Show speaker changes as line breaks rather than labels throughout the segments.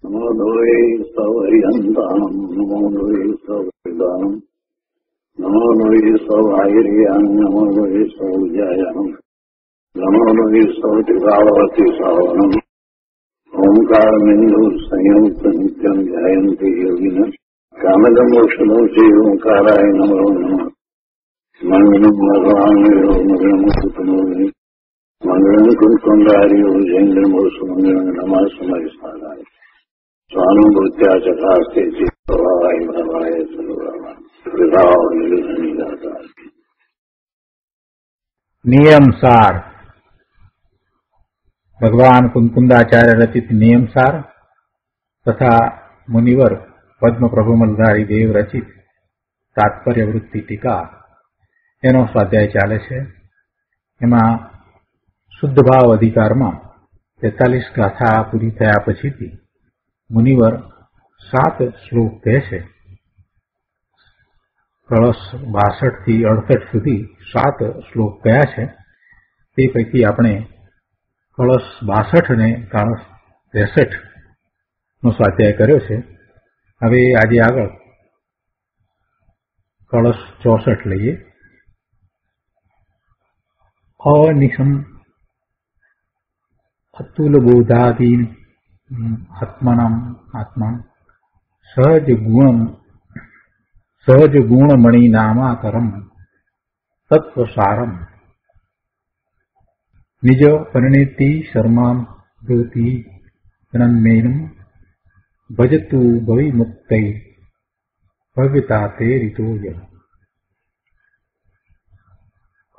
નમો દ્વૈ સવયંતામ નમો દ્વૈ સવૈદાનમ નમો દ્વૈ સવાયર્યામ નમો દ્વૈ સૌજાયામ નમો દ્વૈ સૌતિભાવતી સાવનમ ઓંકારમિંદુ સંયુક્ત નિત્યમ ધ્યાયંતિ યોગિન કામદમ મોક્ષદો શ્રી ઓંકારાય નમો નમઃ મંગલમ ભગવાન મંગલમ કુટુંબી મંગલમ કુંકુંડાર્યો જૈન્દ્રમો સુમંગલમ નમઃ સમયસ્થાનાય સ્વાનુભૂત્યા ચકાસ્તે ચિત્તવાય ભવાય સર્વભાવ
નિયમસાર ભગવાન કુંકુંદાચાર્ય રચિત નિયમસાર તથા મુનિવર પદ્મ પ્રભુમલધારી દેવ રચિત તાત્પર્ય વૃત્તિ ટીકા એનો સ્વાધ્યાય ચાલે છે. એમાં શુદ્ધ ભાવ અધિકારમાં 43 ગાથા પૂરી થયા પછીથી મુનિવર 7 શ્લોક કહે છે. કળશ 62 થી 68 સુધી 7 શ્લોક કયા છે. તે પૈકી આપણે કળશ 62 ને કળશ 63 નો સ્વાધ્યાય કર્યો છે. હવે આજે આગળ કળશ 64 લઈએ. અનિશમ અતુલ બોધાદીન આત્મા સહજ ગુણમણિ નામાકરમ તત્વસારમ નિજ પરિણીતિ શર્મામ જ્યોતિ જનન્મેનમ ભજતુ ભવિમુક્તૈ ભવ્યતા તે રીતોય.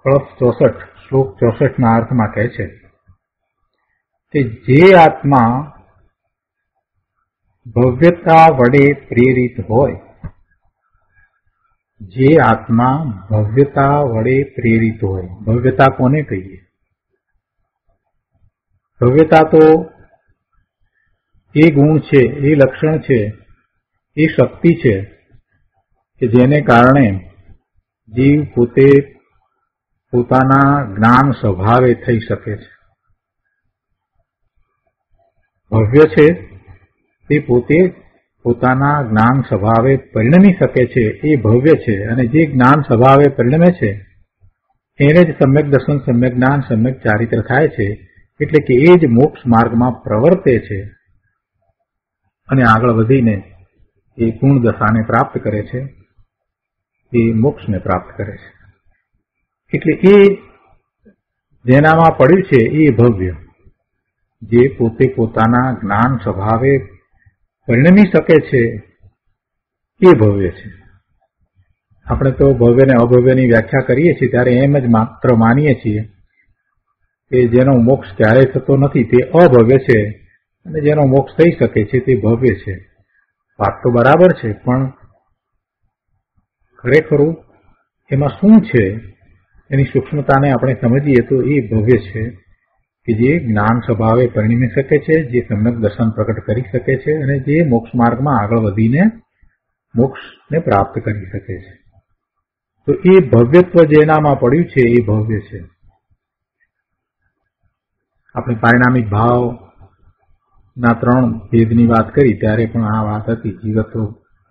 કળશ 64 શ્લોક 64 ના અર્થમાં કહે છે કે જે આત્મા ભવ્યતા વડે પ્રેરિત હોય, જે આત્મા ભવ્યતા વડે પ્રેરિત હોય. ભવ્યતા કોને કહીએ? ભવ્યતા તો એ ગુણ છે, એ લક્ષણ છે, એ શક્તિ છે કે જેને કારણે જીવ પોતે પોતાના જ્ઞાન સ્વભાવે થઈ શકે છે. ભવ્ય છે તે પોતે પોતાના જ્ઞાન સ્વભાવે પરિણમી શકે છે, એ ભવ્ય છે. અને જે જ્ઞાન સ્વભાવે પરિણમે છે એને જ સમ્યક દર્શન, સમ્યક જ્ઞાન, સમ્યક ચારિત્ર થાય છે. એટલે કે એ જ મોક્ષ માર્ગમાં પ્રવર્તે છે અને આગળ વધીને એ પૂર્ણ દશાને પ્રાપ્ત કરે છે, એ મોક્ષને પ્રાપ્ત કરે છે. એટલે એ જેનામાં પડ્યું છે એ ભવ્ય, જે પોતે પોતાના જ્ઞાન સ્વભાવે પરિણમી શકે છે એ ભવ્ય છે. આપણે તો ભવ્ય ને અભવ્યની વ્યાખ્યા કરીએ છીએ ત્યારે એમ જ માત્ર માનીએ છીએ કે જેનો મોક્ષ ક્યારેય થતો નથી તે અભવ્ય છે અને જેનો મોક્ષ થઈ શકે છે તે ભવ્ય છે. વાત તો બરાબર છે, પણ ખરેખરું એમાં શું છે એની સૂક્ષ્મતાને આપણે સમજીએ તો એ ભવ્ય છે કે જે જ્ઞાન સ્વભાવે પરિણમી શકે છે, જે સમ્યક દર્શન પ્રકટ કરી શકે છે અને જે મોક્ષ માર્ગમાં આગળ વધીને મોક્ષને પ્રાપ્ત કરી શકે છે. તો એ ભવ્યત્વ જેનામાં પડ્યું છે એ ભવ્ય છે. આપણે પારિણામિક ભાવના 3 ભેદની વાત કરી ત્યારે પણ આ વાત હતી, જીવત્વ,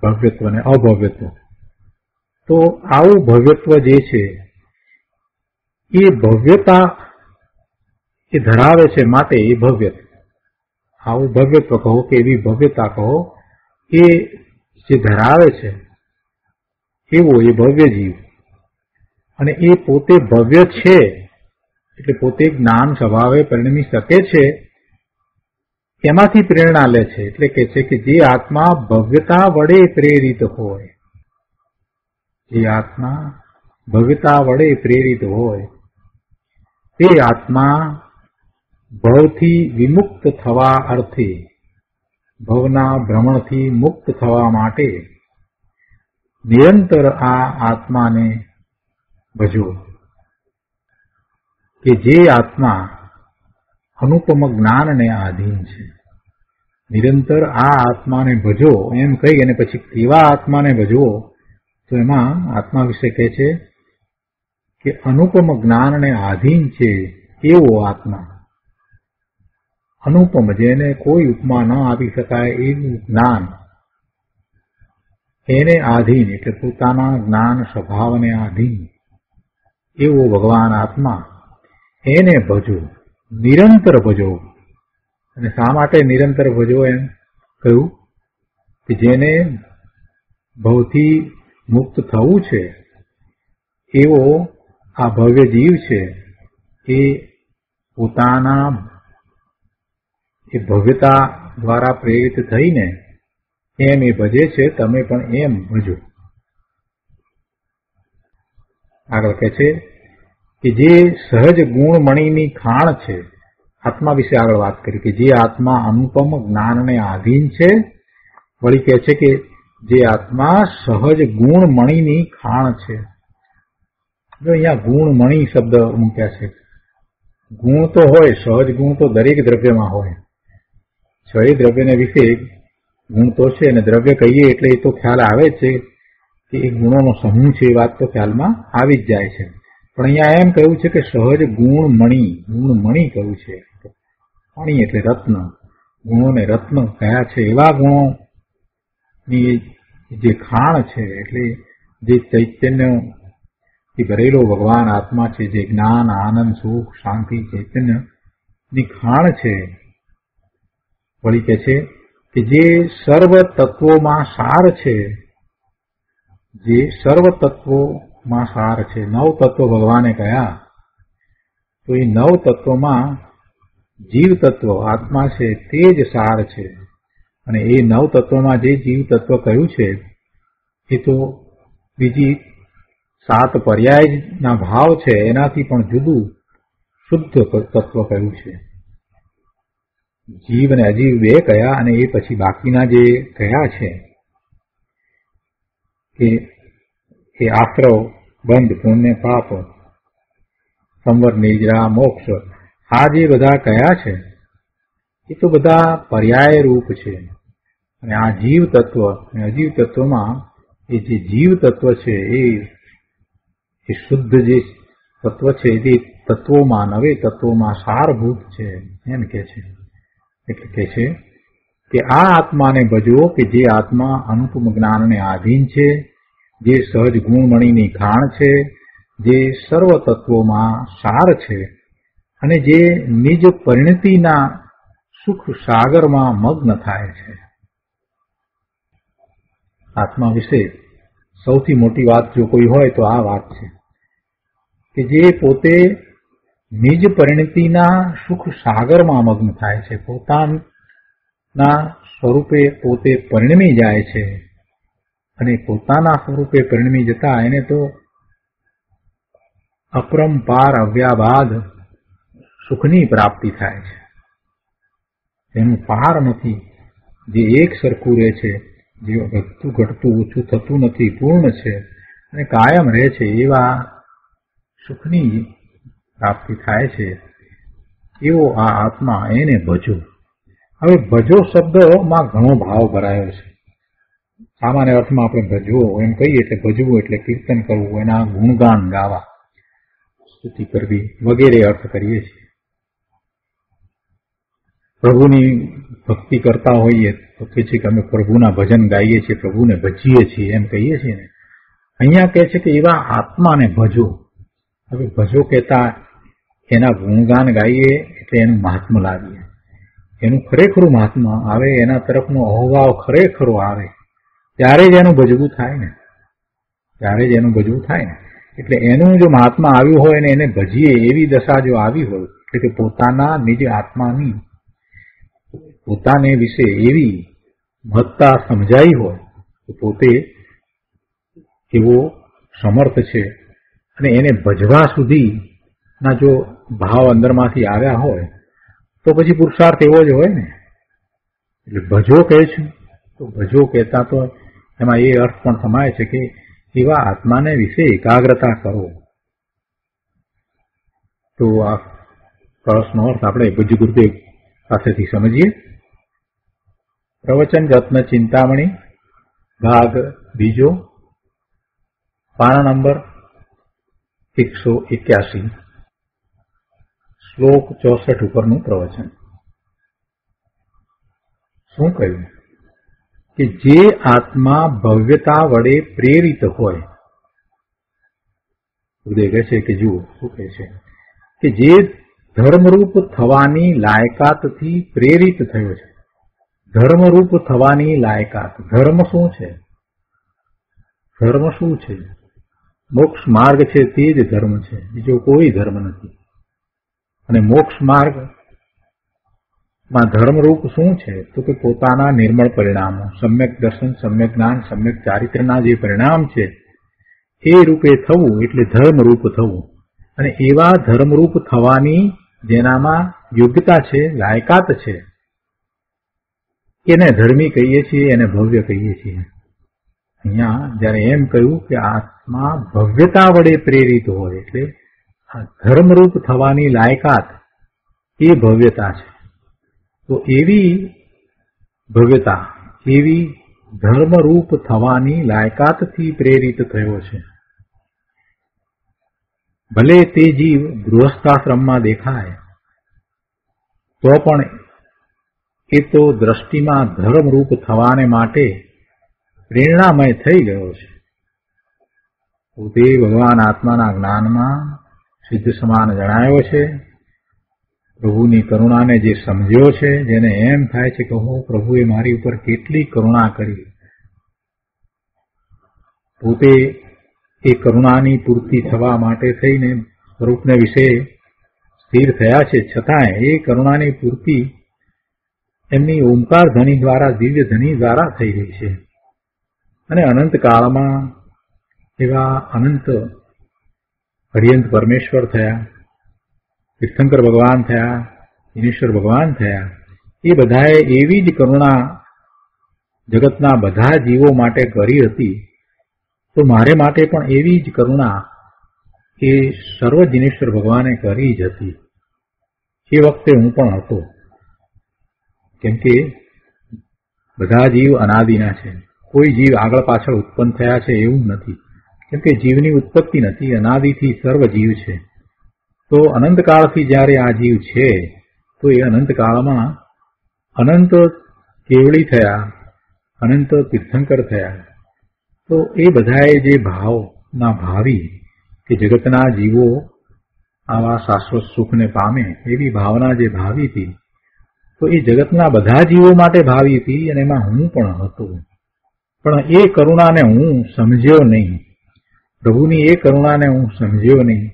ભવ્યત્વ અને અભવ્યત્વ. તો આવું ભવ્યત્વ જે છે એ ભવ્યતા એ ધરાવે છે, માટે એ ભવ્યત્વ. આવું ભવ્યત્વ કહો કે એવી ભવ્યતા કહો, એ જે ધરાવે છે એવો એ ભવ્ય જીવ. અને એ પોતે ભવ્ય છે એટલે પોતે જ્ઞાન સ્વભાવે પરિણમી શકે છે, એમાંથી પ્રેરણા લે છે. એટલે કે છે કે જે આત્મા ભવ્યતા વડે પ્રેરિત હોય, જે આત્મા ભવ્યતા વડે પ્રેરિત હોય તે આત્મા ભવથી વિમુક્ત થવા અર્થે, ભવના ભ્રમણથી મુક્ત થવા માટે નિરંતર આ આત્માને ભજો. કે જે આત્મા અનુપમ જ્ઞાનને આધીન છે. નિરંતર આ આત્માને ભજો એમ કહી અને પછી કેવા આત્માને ભજવો, તો એમાં આત્મા વિશે કહે છે કે અનુપમ જ્ઞાનને આધીન છે એવો આત્મા. અનુપમ, જેને કોઈ ઉપમા ન આપી શકાય એવું જ્ઞાન, એને આધીન એટલે પોતાના જ્ઞાન સ્વભાવને આધીન એવો ભગવાન આત્મા, એને ભજો, નિરંતર ભજો. અને શા માટે નિરંતર ભજો એમ કહ્યું? કે જેને ભવથી મુક્ત થવું છે એવો આ ભવ્ય જીવ છે, એ પોતાના એ ભવ્યતા દ્વારા પ્રેરિત થઈને એમ એ ભજે છે. તમે પણ એમ ભજો. આગળ કહે છે કે જે સહજ ગુણ મણીની ખાણ છે, આત્મા વિશે આગળ વાત કરી કે જે આત્મા અનુપમ જ્ઞાનને આધીન છે. વળી કહે છે કે જે આત્મા સહજ ગુણ મણીની ખાણ છે. જો અહીંયા ગુણ મણી શબ્દ મૂક્યા છે. ગુણ તો હોય, સહજ ગુણ તો દરેક દ્રવ્યમાં હોય. છ દ્રવ્યને વિશે ગુણ તો છે, અને દ્રવ્ય કહીએ એટલે એ તો ખ્યાલ આવે છે કે એ ગુણોનો સમૂહ છે. એ વાત તો ખ્યાલમાં આવી જ જાય છે. પણ અહીંયા એમ કહ્યું છે કે સહજ ગુણ મણી કહ્યું છે. મણી એટલે રત્ન. ગુણોને રત્ન કયા છે. એવા ગુણોની જે ખાણ છે, એટલે જે ચૈતન્ય ભરેલો ભગવાન આત્મા છે, જે જ્ઞાન, આનંદ, સુખ, શાંતિ, ચૈતન્ય ની ખાણ છે. વળી કે છે કે જે સર્વ તત્વોમાં સાર છે, જે સર્વ તત્વોમાં સાર છે. 9 તત્વો ભગવાને કયા, તો એ 9 તત્વોમાં જીવ તત્વ આત્મા છે તે જ સાર છે. અને એ 9 તત્વોમાં જે જીવ તત્વ કહ્યું છે એ તો બીજી 7 પર્યાયના ભાવ છે એનાથી પણ જુદું શુદ્ધ તત્વ કહ્યું છે. જીવ અને અજીવ 2 કયા, અને એ પછી બાકીના જે કયા છે કે એ આશ્રવ, બંધ, પુણ્ય, પાપ, સંવર, નિદ્રા, મોક્ષ, આ જે બધા કયા છે એ તો બધા પર્યાય રૂપ છે. અને આ જીવ તત્વ અને અજીવ તત્વમાં એ જે જીવ તત્વ છે એ શુદ્ધ જે તત્વ છે એ તત્વોમાં, 9 તત્વોમાં સારભૂત છે એમ કે છે. એટલે કે છે કે આ આત્માને ભજવો કે જે આત્મા અનુપમ જ્ઞાનને આધીન છે, જે સહજ ગુણમણીની ખાણ છે, જે સર્વ તત્વોમાં સાર છે, અને જે નિજ પરિણતિના સુખ સાગરમાં મગ્ન થાય છે. આત્મા વિશે સૌથી મોટી વાત જો કોઈ હોય તો આ વાત છે કે જે પોતે નિજ પરિણતિના સુખ સાગરમાં મગ્ન થાય છે. પોતાના સ્વરૂપે પોતે પરિણમી જાય છે, અને પોતાના સ્વરૂપે પરિણમી જતા એને તો અપરંપાર અવ્યાબાદ સુખની પ્રાપ્તિ થાય છે. એનું પાર નથી. જે એક સરખું રહે છે, જે વધતું ઘટતું ઓછું થતું નથી, પૂર્ણ છે અને કાયમ રહે છે, એવા સુખની પ્રાપ્તિ થાય છે. એવો આ આત્મા, એને ભજો. હવે ભજો શબ્દમાં ઘણો ભાવ ભરાયો છે. સામાન્ય અર્થમાં આપણે ભજવો એમ કહીએ એટલે ભજવું એટલે કીર્તન કરવું, એના ગુણગાન ગાવા, સ્તુતિ કરવી વગેરે અર્થ કરીએ છીએ. પ્રભુની ભક્તિ કરતા હોઈએ તો કે છે કે અમે પ્રભુના ભજન ગાઈએ છીએ, પ્રભુને ભજીએ છીએ એમ કહીએ છીએ ને. અહીંયા કહે છે કે એવા આત્માને ભજો. હવે ભજો કહેતા એના ગુણગાન ગાઈએ એટલે એનું મહાત્મ્ય લાવીએ, એનું ખરેખરું મહાત્મ્ય આવે, એના તરફનો અહોભાવ ખરેખરો આવે, ત્યારે જ એનું ભજવું થાય ને. એટલે એનું જો મહાત્મા આવ્યું હોય અને એને ભજીએ એવી દશા જો આવી હોય, એટલે કે પોતાના નિજ આત્માની, પોતાને વિશે એવી મહત્તા સમજાઈ હોય તો પોતે એવો સમર્થ છે, અને એને ભજવા સુધીના જો ભાવ અંદરમાંથી આવ્યા હોય તો પછી પુરુષાર્થ એવો જ હોય ને. એટલે ભજો કહે છે, તો ભજો કહેતા તો એમાં એ અર્થ પણ સમાય છે કે એવા આત્માને વિશે એકાગ્રતા કરો. તો આ કળશનો અર્થ આપણે ભજ ગુરુદેવ પાસેથી સમજીએ. પ્રવચન રત્ન ચિંતામણી ભાગ 2, પાના નંબર 181, શ્લોક 64 ઉપરનું પ્રવચન. શું કહ્યું કે જે આત્મા ભવ્યતા વડે પ્રેરિત હોય, ઉદય કહે છે કે જુઓ શું કહે છે કે જે ધર્મરૂપ થવાની લાયકાતથી પ્રેરિત થયો છે. ધર્મરૂપ થવાની લાયકાત. ધર્મ શું છે? ધર્મ શું છે? મોક્ષ માર્ગ છે તે જ ધર્મ છે, બીજો કોઈ ધર્મ નથી. અને મોક્ષ માર્ગ માં ધર્મરૂપ શું છે? તો કે પોતાના નિર્મળ પરિણામો, સમ્યક દર્શન, સમ્યક જ્ઞાન, સમ્યક ચારિત્રના જે પરિણામ છે એ રૂપે થવું એટલે ધર્મરૂપ થવું. અને એવા ધર્મરૂપ થવાની જેનામાં યોગ્યતા છે, લાયકાત છે, એને ધર્મી કહીએ છીએ, એને ભવ્ય કહીએ છીએ. અહીંયા જયારે એમ કહ્યું કે આત્મા ભવ્યતા વડે પ્રેરિત હોય એટલે ધર્મરૂપ થવાની લાયકાત એ ભવ્યતા છે. તો એવી ભવ્યતા, એવી ધર્મરૂપ થવાની લાયકાતથી પ્રેરિત થયો છે. ભલે તે જીવ ગૃહસ્થાશ્રમમાં દેખાય તો પણ એ તો દ્રષ્ટિમાં ધર્મરૂપ થવાને માટે પ્રેરણામય થઈ ગયો છે. તે ભગવાન આત્માના જ્ઞાનમાં સિદ્ધ સમાન જણાયો છે. પ્રભુની કરુણાને જે સમજ્યો છે, જેને એમ થાય છે કે હું પ્રભુએ મારી ઉપર કેટલી કરુણા કરી, પોતે એ કરુણાની પૂર્તિ થવા માટે થઈને સ્વરૂપને વિશે સ્થિર થયા છે, છતાંય એ કરુણાની પૂર્તિ એમની ઓમકાર ધ્વનિ દ્વારા, દિવ્ય ધ્વનિ દ્વારા થઈ રહી છે. અને અનંત કાળમાં એવા અનંત હરિયંત પરમેશ્વર થયા, તીર્થંકર ભગવાન થયા, દિનેશ્વર ભગવાન થયા. એ બધાએ એવી જ કરુણા જગતના બધા જીવો માટે કરી હતી. તો મારે માટે પણ એવી જ કરુણા એ સર્વ દિનેશ્વર ભગવાને કરી જ હતી. એ વખતે હું પણ હતો. કેમ કે બધા જીવ અનાદિના છે, કોઈ જીવ આગળ પાછળ ઉત્પન્ન થયા છે એવું નથી. કેમ કે જીવની ઉત્પત્તિ નથી, અનાદિથી સર્વ જીવ છે. તો અનંતકાળથી જ્યારે આ જીવ છે તો એ અનંતકાળમાં અનંત કેવળી થયા, અનંત તીર્થંકર થયા. તો એ બધાએ જે ભાવના ભાવી કે જગતના જીવો આવા શાશ્વત સુખને પામે એવી ભાવના જે ભાવી હતી, તો એ જગતના બધા જીવો માટે ભાવી હતી અને એમાં હું પણ હતો. પણ એ કરુણાને હું સમજ્યો નહીં, પ્રભુની એ કરુણાને હું સમજ્યો નહીં.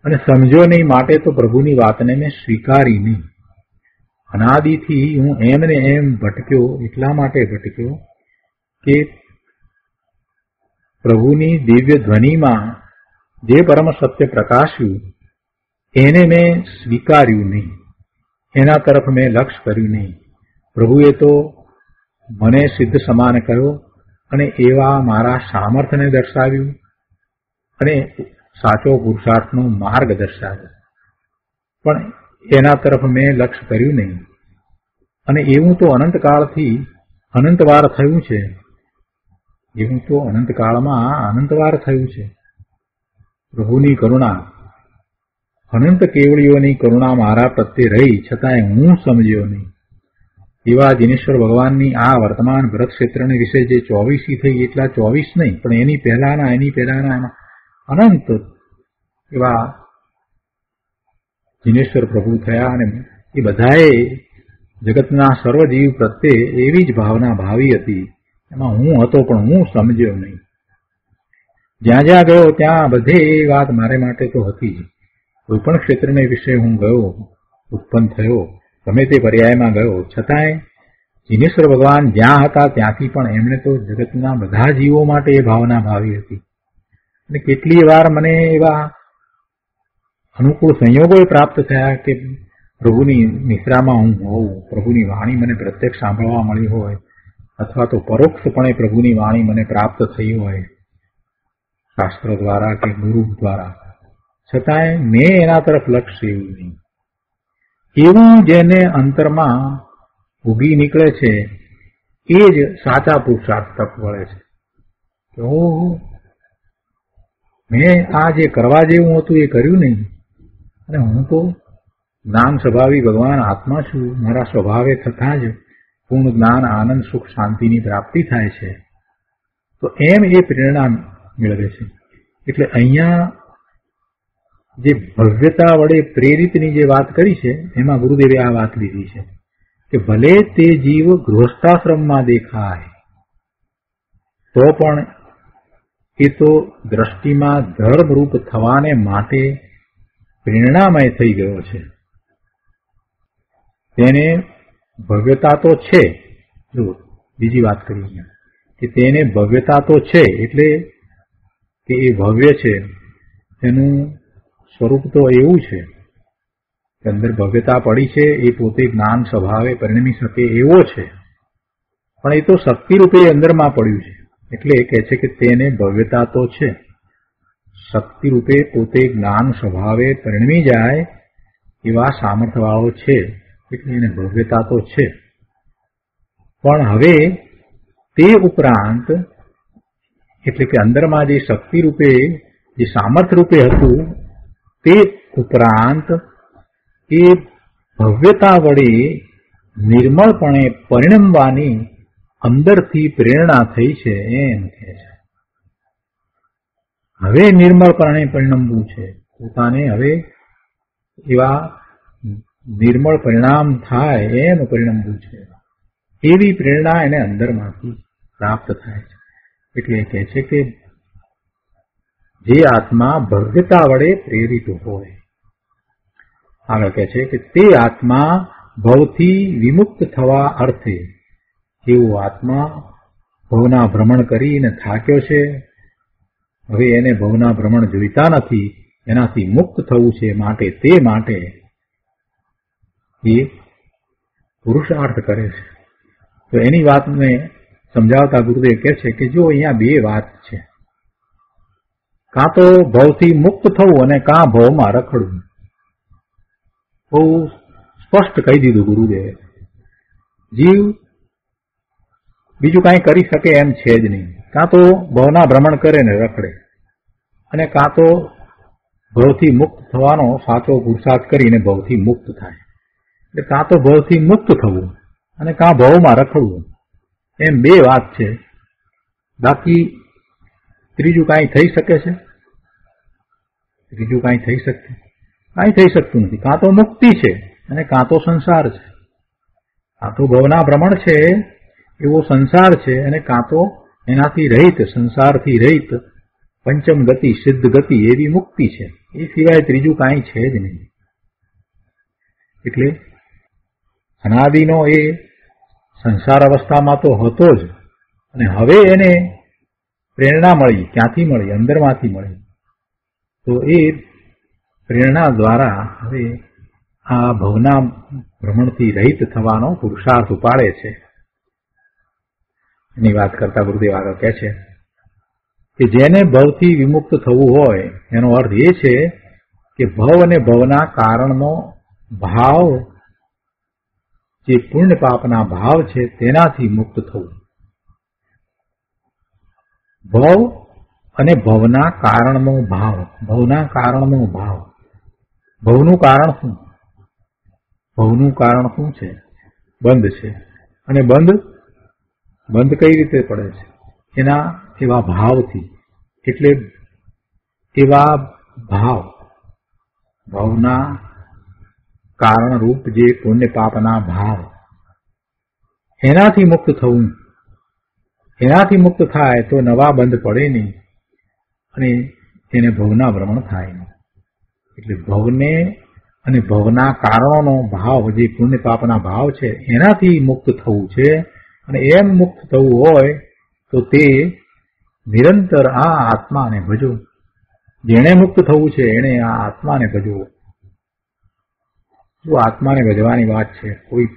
અને સમજ્યો નહીં માટે તો પ્રભુની વાતને મેં સ્વીકારી નહીં. અનાદિથી હું એમને એમ ભટક્યો, એટલા માટે ભટક્યો કે પ્રભુની દિવ્ય ધ્વનિમાં જે પરમ સત્ય પ્રકાશ્યું એને મેં સ્વીકાર્યું નહીં, એના તરફ મેં લક્ષ કર્યું નહીં. પ્રભુએ તો મને સિદ્ધ સમાન કર્યો અને એવા મારા સામર્થ્યને દર્શાવ્યું અને સાચો પુરુષાર્થનો માર્ગ દર્શાવ્યો, પણ એના તરફ મેં લક્ષ કર્યું નહીં. અને એવું તો અનંતકાળથી અનંતવાર થયું છે, એવું તો અનંતકાળમાં અનંતવાર થયું છે. પ્રભુની કરુણા, અનંત કેવળીઓની કરુણા મારા પ્રત્યે રહી, છતાંય હું સમજ્યો નહીં. એવા દિનેશ્વર ભગવાનની આ વર્તમાન ભરત ક્ષેત્રને વિશે જે 24 થઈ, એટલા 24 નહીં, પણ એની પહેલાના અનંત એવા દિનેશ્વર પ્રભુ થયા. અને એ બધાએ જગતના સર્વજીવ પ્રત્યે એવી જ ભાવના ભાવી હતી. એમાં હું હતો પણ હું સમજ્યો નહીં. જ્યાં જ્યાં ગયો ત્યાં બધે એ વાત મારે માટે તો હતી જ. કોઈ પણ ક્ષેત્રને વિશે હું ગયો, ઉત્પન્ન થયો, ગમે તે પર્યાયમાં ગયો, છતાંય દિનેશ્વર ભગવાન જ્યાં હતા ત્યાંથી પણ એમણે તો જગતના બધા જીવો માટે એ ભાવના ભાવી હતી. અને કેટલી વાર મને એવા અનુકૂળ સંયોગો પ્રાપ્ત થયા કે પ્રભુની નિશ્રામાં હું હોઉં, પ્રભુની વાણી મને પ્રત્યક્ષ સાંભળવા મળી હોય, અથવા તો પરોક્ષપણે પ્રભુની વાણી મને પ્રાપ્ત થઈ હોય શાસ્ત્ર દ્વારા કે ગુરુ દ્વારા, છતાંય મેં એના તરફ લક્ષ એવું નહીં. એવું જેને અંતરમાં ઉગી નીકળે છે એ જ સાચા પુરુષાર્થ તરફ વળે છે. ઓહો, મેં આ જે કરવા જેવું હતું એ કર્યું નહીં, અને હું તો જ્ઞાન સ્વભાવી ભગવાન આત્મા છું. મારા સ્વભાવે થતાં જ પૂર્ણ જ્ઞાન, આનંદ, સુખ, શાંતિની પ્રાપ્તિ થાય છે, તો એમ એ પ્રેરણા મેળવે છે. એટલે અહીંયા જે ભવ્યતા વડે પ્રેરિતની જે વાત કરી છે એમાં ગુરુદેવે આ વાત લીધી છે કે ભલે તે જીવ ગૃહસ્થાશ્રમમાં દેખાય તો પણ એ તો દ્રષ્ટિમાં ધર્મરૂપ થવાને માટે પ્રેરણામય થઈ ગયો છે. તેને ભવ્યતા તો છે. જો બીજી વાત કરીએ કે તેને ભવ્યતા તો છે, એટલે કે એ ભવ્ય છે, તેનું સ્વરૂપ તો એવું છે કે અંદર ભવ્યતા પડી છે, એ પોતે જ્ઞાન સ્વભાવે પરિણમી શકે એવો છે, પણ એ તો શક્તિ રૂપે અંદરમાં પડ્યું છે. એટલે એ કહે છે કે તેને ભવ્યતા તો છે, શક્તિ રૂપે પોતે જ્ઞાન સ્વભાવે પરિણમી જાય એવા સામર્થ્યવાળો છે, એટલે એને ભવ્યતા તો છે. પણ હવે તે ઉપરાંત એટલે કે અંદરમાં જે શક્તિ રૂપે જે સામર્થ્ય રૂપે હતું તે ઉપરાંત એ ભવ્યતા વડે નિર્મળપણે પરિણમવાની અંદરથી પ્રેરણા થઈ છે એમ કહે છે. હવે નિર્મળપણે પરિણમવું છે, પોતાને હવે એવા નિર્મળ પરિણામ થાય એમ પરિણમવું છે, એવી પ્રેરણા એને અંદરમાંથી પ્રાપ્ત થાય છે. એટલે એ કહે છે કે જે આત્મા ભવ્યતા વડે પ્રેરિત હોય, આગળ કહે છે કે તે આત્મા ભવથી વિમુક્ત થવા અર્થે એવો આત્મા ભવના ભ્રમણ કરીને થાક્યો છે, હવે એને ભવના ભ્રમણ જોઈતા નથી, એનાથી મુક્ત થવું છે, માટે તે માટે એ પુરુષાર્થ કરે છે. તો એની વાતને સમજાવતા ગુરુદેવ કહે છે કે જો અહીંયા બે વાત છે, કાં તો ભવથી મુક્ત થવું અને કાં ભવમાં રખડવું. બહુ સ્પષ્ટ કહી દીધું ગુરુદેવે. જીવ બીજું કાંઈ કરી શકે એમ છે જ નહીં, કાં તો ભવના ભ્રમણ કરે ને રખડે, અને કાં તો ભવથી મુક્ત થવાનો સાચો પુરુષાર્થ કરીને ભવથી મુક્ત થાય. એટલે કાં તો ભવથી મુક્ત થવું અને કાં ભવમાં રખડવું, એમ બે વાત છે. બાકી ત્રીજું કાંઈ થઈ શકે છે? ત્રીજું કાંઈ થઈ શકશે? કાંઈ થઈ શકતું નથી. કાં તો મુક્તિ છે અને કાં તો સંસાર છે, કાં તો ભવના ભ્રમણ છે એવો સંસાર છે, અને કાં તો એનાથી રહિત, સંસારથી રહિત પંચમ ગતિ, સિદ્ધ ગતિ એવી મુક્તિ છે. એ સિવાય ત્રીજું કાંઈ છે જ નહીં. એટલે અનાદિનો એ સંસાર અવસ્થામાં તો હતો જ, અને હવે એને પ્રેરણા મળી. ક્યાંથી મળી? અંદરમાંથી મળી. તો એ પ્રેરણા દ્વારા હવે આ ભવના ભ્રમણથી રહિત થવાનો પુરુષાર્થ ઉપાડે છે. એની વાત કરતા ગુરુદેવ આગળ કહે છે કે જેને ભવથી વિમુક્ત થવું હોય એનો અર્થ એ છે કે ભવ અને ભવના કારણનો ભાવ, જે પુણ્ય પાપના ભાવ છે તેનાથી મુક્ત થવું. ભવ અને ભવના કારણનો ભાવ, ભવના કારણનો ભાવ. ભવનું કારણ શું? ભવનું કારણ શું છે? બંધ છે. અને બંધ કઈ રીતે પડે છે? એના એવા ભાવથી. એટલે એવા ભાવ, ભાવના કારણરૂપ જે પુણ્ય પાપના ભાવ, એનાથી મુક્ત થવું. એનાથી મુક્ત થાય તો નવા બંધ પડે નહીં અને એને ભવના ભ્રમણ થાય નહીં. એટલે ભવને અને ભવના કારણોનો ભાવ, જે પુણ્ય પાપના ભાવ છે એનાથી મુક્ત થવું છે. અને એમ મુક્ત થવું હોય તો તે નિરંતર આ આત્માને ભજો. જેણે મુક્ત થવું છે એણે આ આત્માને ભજવો. જો આત્માને ભજવાની વાત છે, કોઈ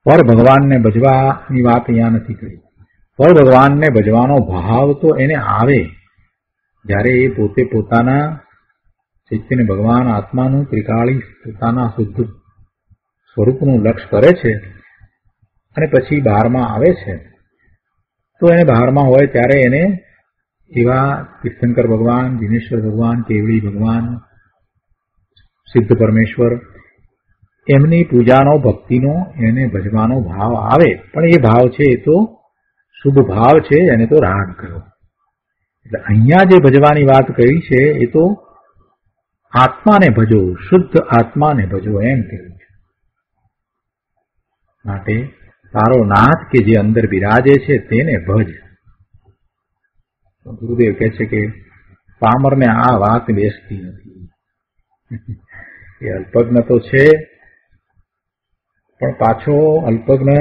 પર ભગવાનને ભજવાની વાત અહીંયા નથી કરી. પર ભગવાનને ભજવાનો ભાવ તો એને આવે જ્યારે એ પોતે પોતાના ચૈતન્ય ભગવાન આત્માનું ત્રિકાળી પોતાના શુદ્ધ સ્વરૂપનું લક્ષ્ય કરે છે અને પછી બહારમાં આવે છે. તો એને બહારમાં હોય ત્યારે એને એવા તીર્થંકર ભગવાન, દિનેશ્વર ભગવાન, કેવડી ભગવાન, સિદ્ધ પરમેશ્વર એમની પૂજાનો ભક્તિનો એને ભજવાનો ભાવ આવે, પણ એ ભાવ છે એ તો શુભ ભાવ છે, એને તો રાગ કહ્યો. એટલે અહીંયા જે ભજવાની વાત કરી છે એ તો આત્માને ભજો, શુદ્ધ આત્માને ભજો એમ કહ્યું છે. માટે તારો નાથ કે જે અંદર બિરાજે છે તેને ભજ. ગુરુદેવ કહે છે કે પામરને આ વાત બેસતી નથી. એ અલ્પજ્ઞ તો છે, પણ પાછો અલ્પજ્ઞ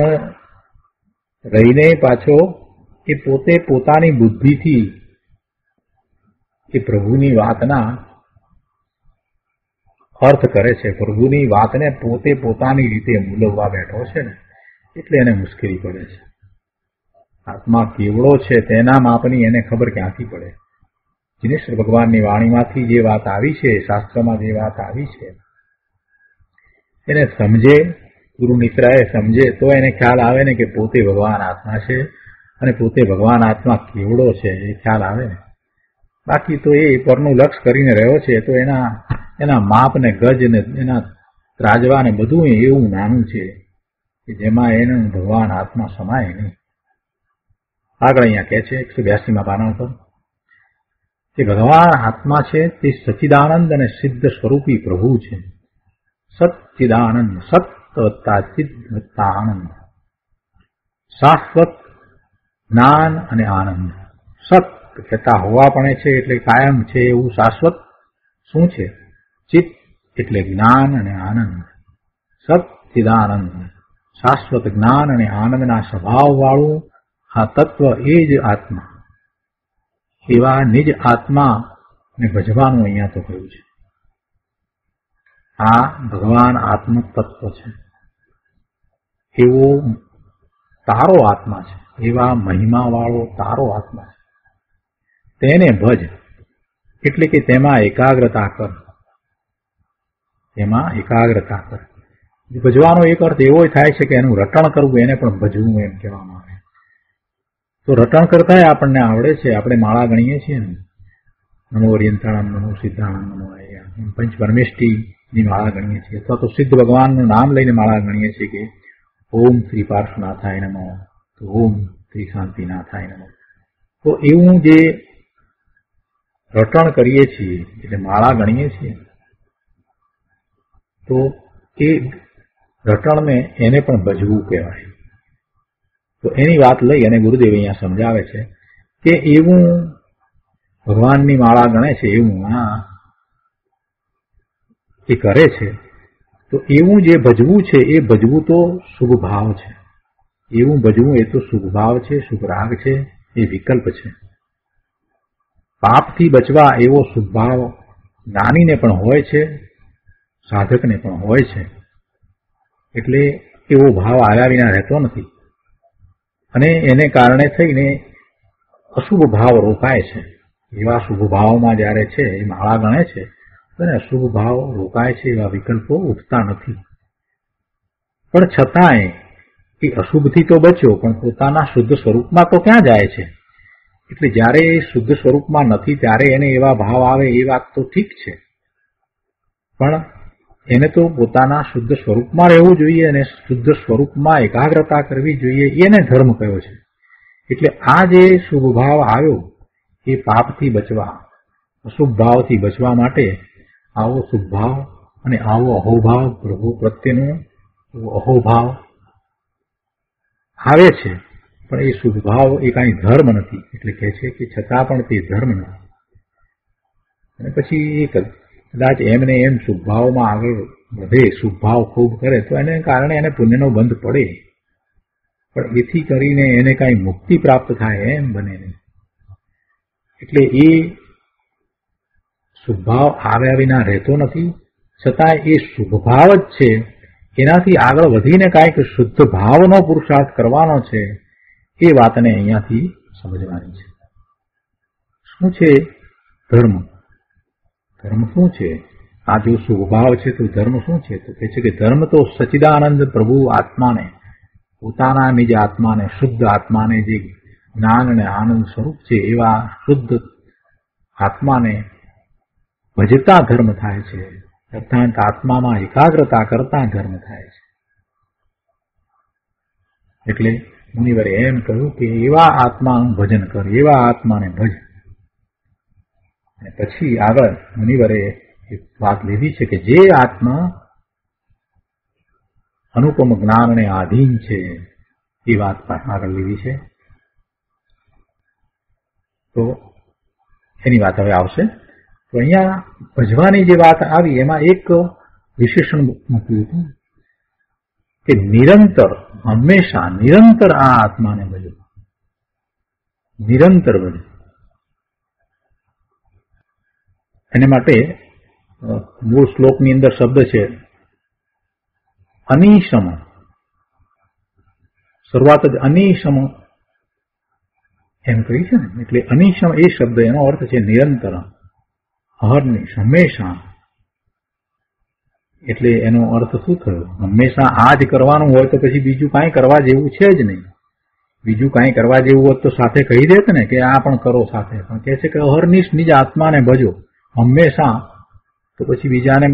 રહીને પાછો એ પોતે પોતાની બુદ્ધિથી એ પ્રભુની વાતના અર્થ કરે છે, પ્રભુની વાતને પોતે પોતાની રીતે મૂલવવા બેઠો છે ને, એટલે એને મુશ્કેલી પડે છે. આત્મા કેવડો છે તેના માપની એને ખબર ક્યાંથી પડે? જિનેશ્વર ભગવાનની વાણીમાંથી જે વાત આવી છે, શાસ્ત્રમાં જે વાત આવી છે, એને સમજે, ગુરુ નિશ્રાએ સમજે તો એને ખ્યાલ આવે ને કે પોતે ભગવાન આત્મા છે અને પોતે ભગવાન આત્મા કેવડો છે એ ખ્યાલ આવે ને. બાકી તો એ પરનું લક્ષ કરીને રહ્યો છે તો એના માપ ને ગજ ને એના ત્રાજવા ને બધું એવું નાનું છે કે જેમાં એનું ભગવાન આત્મા સમાય નહીં. આગળ અહીંયા કહે છે 182માં પાના ઉપર કે ભગવાન આત્મા છે તે સચ્ચિદાનંદ અને સિદ્ધ સ્વરૂપી પ્રભુ છે. સચ્ચિદાનંદ, સત વત્તા ચિદ વત્તા આનંદ, શાશ્વત જ્ઞાન અને આનંદ. સત કહેતા હોવા પણ છે એટલે કાયમ છે એવું શાશ્વત શું છે? ચિત્ત એટલે જ્ઞાન અને આનંદ. સચ્ચિદાનંદ, શાશ્વત જ્ઞાન અને આનંદના સ્વભાવ વાળું આ તત્વ એ જ આત્મા. એવા નિજ આત્માને ભજવાનું અહીંયા તો કહ્યું છે. આ ભગવાન આત્મ તત્વ છે, એવો તારો આત્મા છે, એવા મહિમા વાળો તારો આત્મા છે. તેને ભજ એટલે કે તેમાં એકાગ્રતા કર, તેમાં એકાગ્રતા કર. ભજવાનો એક અર્થ એવો થાય છે કે એનું રટણ કરવું, એને પણ ભજવું એમ કહેવામાં આવે. તો રટણ કરતા આપણને આવડે છે, આપણે માળા ગણીએ છીએ ને, નમો અરિયંતાણમ, નમો સિદ્ધાણમ, નમો પંચ પરમેષ્ઠીની માળા ગણીએ છીએ, અથવા તો સિદ્ધ ભગવાનનું નામ લઈને માળા ગણીએ છીએ કે ઓમ શ્રી પાર્શ્વનાથાય નમો, તો ઓમ શ્રી શાંતિનાથાય નમો. તો એવું જે રટણ કરીએ છીએ એટલે માળા ગણીએ છીએ, તો એ રટણને એને પણ ભજવું કહેવાય. તો એની વાત લઈ અને ગુરુદેવ અહીંયા સમજાવે છે કે એવું ભગવાનની માળા ગણે છે, એવું એ કરે છે, તો એવું જે ભજવું છે એ ભજવું તો શુભ ભાવ છે. એવું ભજવું એ તો શુભ ભાવ છે, શુભ રાગ છે, એ વિકલ્પ છે. પાપથી બચવા એવો શુભ ભાવ જ્ઞાનીને પણ હોય છે, સાધકને પણ હોય છે. એટલે એવો ભાવ આવ્યા વિના રહેતો નથી અને એને કારણે થઈને અશુભ ભાવ રોકાય છે. એવા શુભ ભાવમાં જ્યારે છે એ માળા ગણે છે અને અશુભ ભાવ રોકાય છે, એવા વિકલ્પો ઉઠતા નથી. પણ છતાંય એ અશુભથી તો બચ્યો, પણ પોતાના શુદ્ધ સ્વરૂપમાં તો ક્યાં જાય છે? એટલે જ્યારે એ શુદ્ધ સ્વરૂપમાં નથી ત્યારે એને એવા ભાવ આવે એ વાત તો ઠીક છે, પણ એને તો પોતાના શુદ્ધ સ્વરૂપમાં રહેવું જોઈએ અને શુદ્ધ સ્વરૂપમાં એકાગ્રતા કરવી જોઈએ. એને ધર્મ કયો છે. એટલે આ જે શુભ ભાવ આવ્યો એ પાપથી બચવા, અશુભ ભાવથી બચવા માટે આવો શુભ ભાવ અને આવો અહોભાવ, પ્રભુ પ્રત્યેનો અહોભાવ આવે છે. પણ એ શુભ ભાવ એ કાંઈ ધર્મ નથી. એટલે કહે છે કે છતાં પણ તે ધર્મ નથી. અને પછી એ કદાચ એમને એમ શુભ ભાવમાં આગળ વધે, શુભ ભાવ ખૂબ કરે તો એને કારણે એને પુણ્યનો બંધ પડે, પણ એથી કરીને એને કાંઈ મુક્તિ પ્રાપ્ત થાય એમ બને નહીં. એટલે એ શુભ ભાવ આવ્યા વિના રહેતો નથી, છતાં એ શુભ ભાવ જ છે. એનાથી આગળ વધીને કાંઈક શુદ્ધ ભાવનો પુરુષાર્થ કરવાનો છે, એ વાતને અહીંયાથી સમજવાની છે. શું છે ધર્મ? ધર્મ શું છે? આ જો શુભ ભાવ છે તો ધર્મ શું છે? તો કહે છે કે ધર્મ તો સચ્ચિદાનંદ પ્રભુ આત્માને, પોતાના નિજ આત્માને, શુદ્ધ આત્માને, જે જ્ઞાન અને આનંદ સ્વરૂપ છે એવા શુદ્ધ આત્માને ભજતા ધર્મ થાય છે. અર્થાત આત્મામાં એકાગ્રતા કરતા ધર્મ થાય છે. એટલે મુનિવરે એમ કહ્યું કે એવા આત્માનું ભજન કર, એવા આત્માને ભજ. અને પછી આગળ મુનિવરે એક વાત લીધી છે કે જે આત્મા અનુપમ જ્ઞાનને આધીન છે એ વાત આગળ લીધી છે. તો એની વાત હવે આવશે. તો અહીંયા ભજવાની જે વાત આવી એમાં એક વિશેષણ મૂક્યું હતું કે નિરંતર, હંમેશા નિરંતર આ આત્માને ભજો, નિરંતર ભજો. એને માટે મૂળ શ્લોકની અંદર શબ્દ છે અનિશમ. શરૂઆત જ અનિશમ એમ કહી છે ને, એટલે અનિશમ એ શબ્દ એનો અર્થ છે નિરંતર, અહર્નિશ, હંમેશા. એટલે એનો અર્થ શું થયો? હંમેશા આ જ કરવાનું હોય તો પછી બીજું કાંઈ કરવા જેવું છે જ નહીં. બીજું કાંઈ કરવા જેવું હોત તો સાથે કહી દેત ને કે આ પણ કરો સાથે, પણ કહે છે કે અહર્નિશ નિજ આત્માને ભજો હંમેશા. તો પછી બીજાને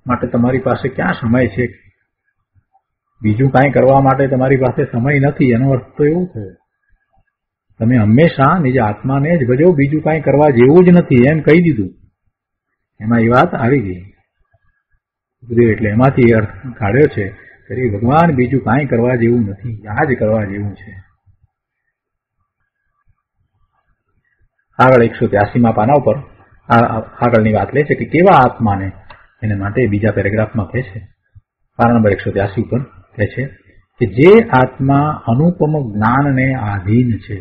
માટે તમારી પાસે ક્યાં સમય છે? બીજું કાંઈ કરવા માટે તમારી પાસે સમય નથી, એનો અર્થ તો એવું થયો. તમે હંમેશા નિજ આત્માને જ ભજો, બીજું કાંઈ કરવા જેવું જ નથી એમ કહી દીધું. એમાં એ વાત આવી ગઈ. એટલે એમાંથી અર્થ કાઢ્યો છે કે ભગવાન બીજું કાંઈ કરવા જેવું નથી, આ જ કરવા જેવું છે. આગળ 183માં પાના ઉપર આગળની વાત લે છે કે કેવા આત્માને, એને માટે બીજા પેરેગ્રાફમાં કહે છે, પાના નંબર 183 ઉપર કહે છે કે જે આત્મા અનુપમ જ્ઞાનને આધીન છે,